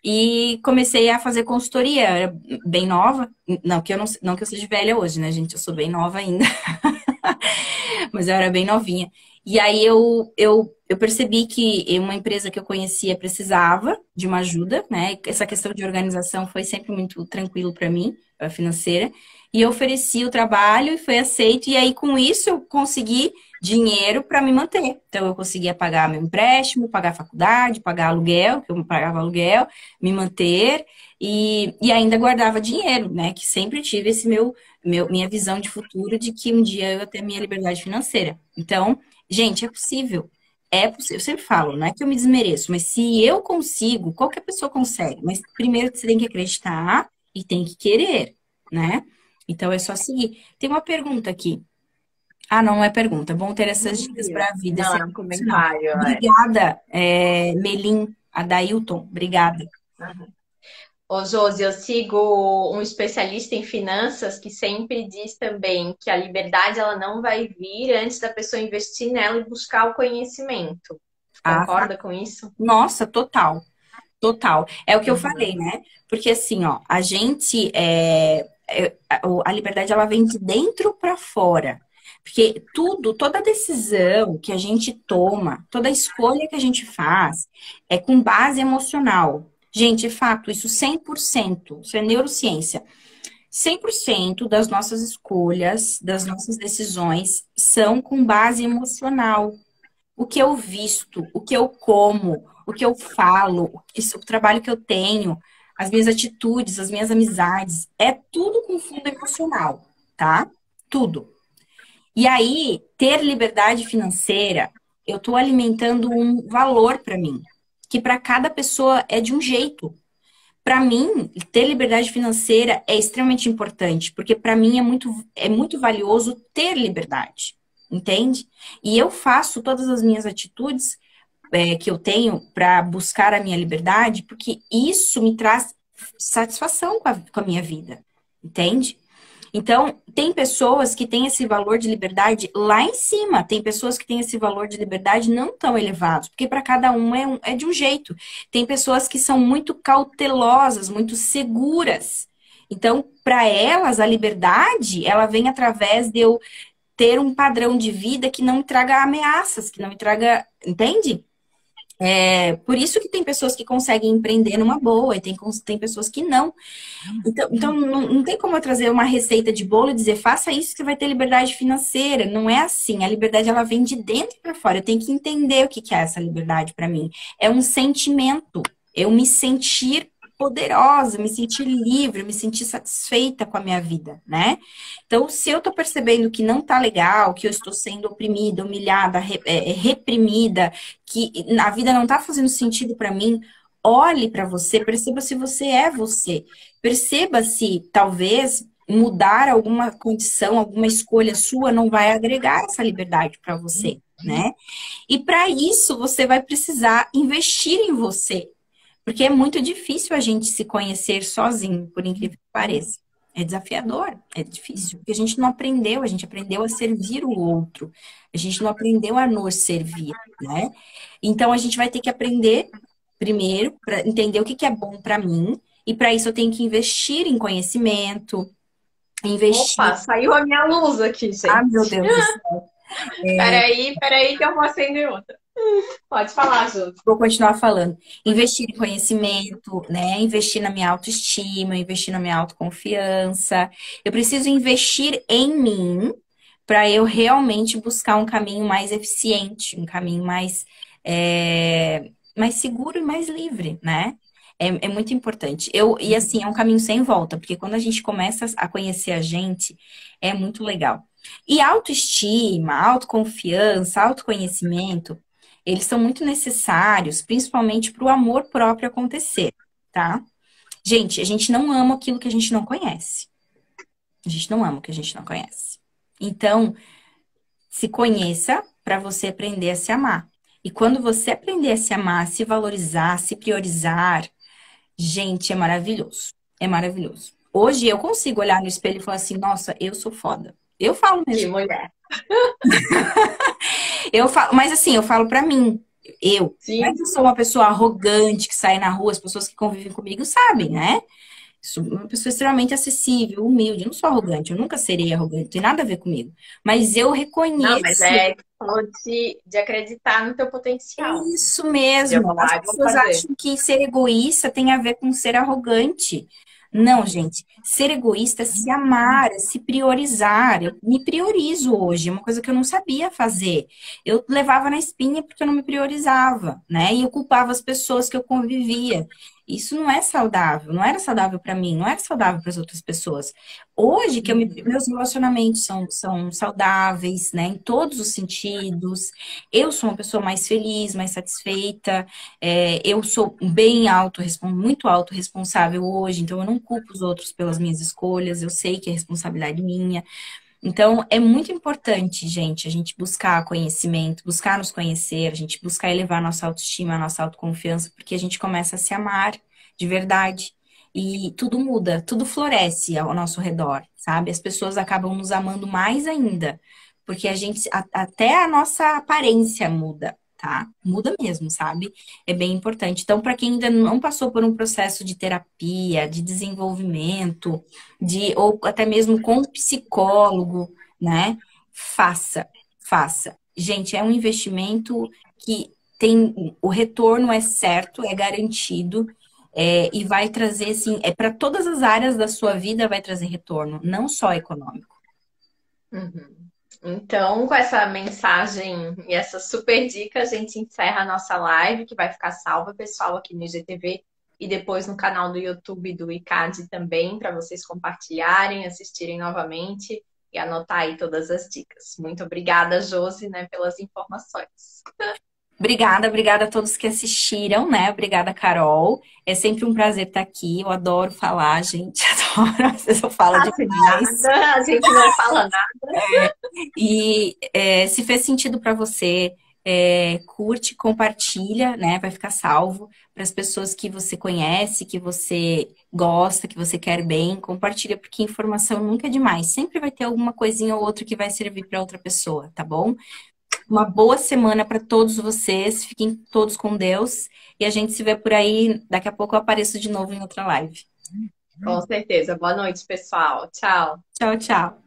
e comecei a fazer consultoria. Eu era bem nova, não que eu seja velha hoje, né, gente? Eu sou bem nova ainda, mas eu era bem novinha. E aí eu percebi que uma empresa que eu conhecia precisava de uma ajuda, né? Essa questão de organização foi sempre muito tranquilo para mim, a financeira. E eu ofereci o trabalho e foi aceito. E aí, com isso, eu consegui dinheiro para me manter. Então, eu conseguia pagar meu empréstimo, pagar a faculdade, pagar aluguel, que eu pagava aluguel, me manter e ainda guardava dinheiro, né? Que sempre tive esse minha visão de futuro de que um dia eu ia ter minha liberdade financeira. Então, gente, é possível. É possível. Eu sempre falo, não é que eu me desmereço, mas se eu consigo, qualquer pessoa consegue. Mas primeiro você tem que acreditar e tem que querer, né? Então é só seguir. Tem uma pergunta aqui. Não é pergunta. É bom ter essas dicas para a vida. Não, Esse é um sinal. comentário. Obrigada, Melim, Adailton. Obrigada. Ô, Josi, eu sigo um especialista em finanças que sempre diz também que a liberdade ela não vai vir antes da pessoa investir nela e buscar o conhecimento. Ah, Concorda com isso? nossa, total. Total. É o que eu falei, Uhum. né? Porque assim, ó, a gente a liberdade ela vem de dentro para fora. Porque toda decisão que a gente toma, toda escolha que a gente faz é com base emocional. Gente, é fato, isso 100%, isso é neurociência. 100% das nossas escolhas, das nossas decisões são com base emocional. O que eu visto, o que eu como, o que eu falo, o trabalho que eu tenho, as minhas atitudes, as minhas amizades, é tudo com fundo emocional, tá? Tudo. E aí, ter liberdade financeira, eu estou alimentando um valor para mim, que para cada pessoa é de um jeito. Para mim, ter liberdade financeira é extremamente importante, porque para mim é muito valioso ter liberdade, entende? E eu faço todas as minhas atitudes que eu tenho para buscar a minha liberdade, porque isso me traz satisfação com a minha vida, entende? Então, tem pessoas que têm esse valor de liberdade lá em cima, tem pessoas que têm esse valor de liberdade não tão elevados, porque para cada um é de um jeito. Tem pessoas que são muito cautelosas, muito seguras. Então, para elas, a liberdade, ela vem através de eu ter um padrão de vida que não me traga ameaças, que não me traga entende? Por isso que tem pessoas que conseguem empreender numa boa e tem pessoas que não. Então não tem como eu trazer uma receita de bolo e dizer, faça isso que você vai ter liberdade financeira. Não é assim. A liberdade, ela vem de dentro para fora. Eu tenho que entender o que que é essa liberdade para mim. É um sentimento. Eu me sentir poderosa, me sentir livre, me sentir satisfeita com a minha vida, né? Então, se eu tô percebendo que não tá legal, que eu estou sendo oprimida, humilhada, reprimida, que a vida não tá fazendo sentido para mim, olhe para você, perceba se você é você. Perceba se talvez mudar alguma condição, alguma escolha sua não vai agregar essa liberdade para você, né? E para isso você vai precisar investir em você, porque é muito difícil a gente se conhecer sozinho, por incrível que pareça. É desafiador, é difícil, porque a gente aprendeu a servir o outro, a gente não aprendeu a nos servir, né? Então a gente vai ter que aprender primeiro para entender o que que é bom para mim, e para isso eu tenho que investir em conhecimento, investir. Opa, saiu a minha luz aqui, Ah, gente. meu Deus do céu. Peraí que eu vou acender outra. Pode falar, Ju. Vou continuar falando. Investir em conhecimento, né? Investir na minha autoestima, investir na minha autoconfiança. Eu preciso investir em mim para eu realmente buscar um caminho mais eficiente, um caminho mais seguro e mais livre, né? É muito importante. E assim, é um caminho sem volta, porque quando a gente começa a conhecer a gente, é muito legal. E autoestima, autoconfiança, autoconhecimento, eles são muito necessários, principalmente para o amor próprio acontecer, tá? Gente, a gente não ama aquilo que a gente não conhece. A gente não ama o que a gente não conhece. Então, se conheça para você aprender a se amar. E quando você aprender a se amar, a se valorizar, a se priorizar, gente, é maravilhoso. É maravilhoso. Hoje eu consigo olhar no espelho e falar assim, nossa, eu sou foda. Eu falo Que mesmo. mulher. Eu falo, mas assim, eu falo pra mim. Não é Sim. que eu sou uma pessoa arrogante que sai na rua, as pessoas que convivem comigo sabem, né? Sou uma pessoa extremamente acessível, humilde. Eu não sou arrogante, eu nunca serei arrogante, não tem nada a ver comigo. Mas eu Não, mas reconheço. falou de acreditar no teu É potencial. isso Eu mesmo. vou As lá e vou pessoas fazer. acham que ser egoísta tem a ver com ser arrogante. Não, gente. Ser egoísta é se amar, é se priorizar. Eu me priorizo hoje, é uma coisa que eu não sabia fazer. Eu levava na espinha porque eu não me priorizava, né? E eu culpava as pessoas que eu convivia. Isso não é saudável, não era saudável para mim, não era saudável para as outras pessoas. Hoje que meus relacionamentos são saudáveis, né, em todos os sentidos. Eu sou uma pessoa mais feliz, mais satisfeita. Eu sou muito autorresponsável hoje, então eu não culpo os outros pelas minhas escolhas, eu sei que é responsabilidade minha. Então é muito importante, gente, a gente buscar conhecimento, buscar nos conhecer, a gente buscar elevar nossa autoestima, nossa autoconfiança, porque a gente começa a se amar de verdade. E tudo muda, tudo floresce ao nosso redor, sabe? As pessoas acabam nos amando mais ainda. Porque até a nossa aparência muda, tá? Muda mesmo, sabe? É bem importante. Então, para quem ainda não passou por um processo de terapia, de desenvolvimento, ou até mesmo com um psicólogo, né? Faça, faça. Gente, é um investimento que o retorno é certo, é garantido. E vai trazer, assim, para todas as áreas da sua vida vai trazer retorno, não só econômico. Uhum. Então, com essa mensagem e essa super dica, a gente encerra a nossa live, que vai ficar salva, pessoal, aqui no IGTV e depois no canal do YouTube do ICAD também, para vocês compartilharem, assistirem novamente e anotar aí todas as dicas. Muito obrigada, Josi, né, pelas informações. Obrigada a todos que assistiram, né? Obrigada, Carol. É sempre um prazer estar aqui. Eu adoro falar, gente. Adoro. Às vezes eu falo Assim, demais. nada, a gente não fala nada. E se fez sentido para você, curte, compartilha, né? Vai ficar salvo para as pessoas que você conhece, que você gosta, que você quer bem. Compartilha, porque informação nunca é demais. Sempre vai ter alguma coisinha ou outra que vai servir para outra pessoa, tá bom? Uma boa semana para todos vocês. Fiquem todos com Deus. E a gente se vê por aí. Daqui a pouco eu apareço de novo em outra live. Com certeza. Boa noite, pessoal. Tchau. Tchau, tchau.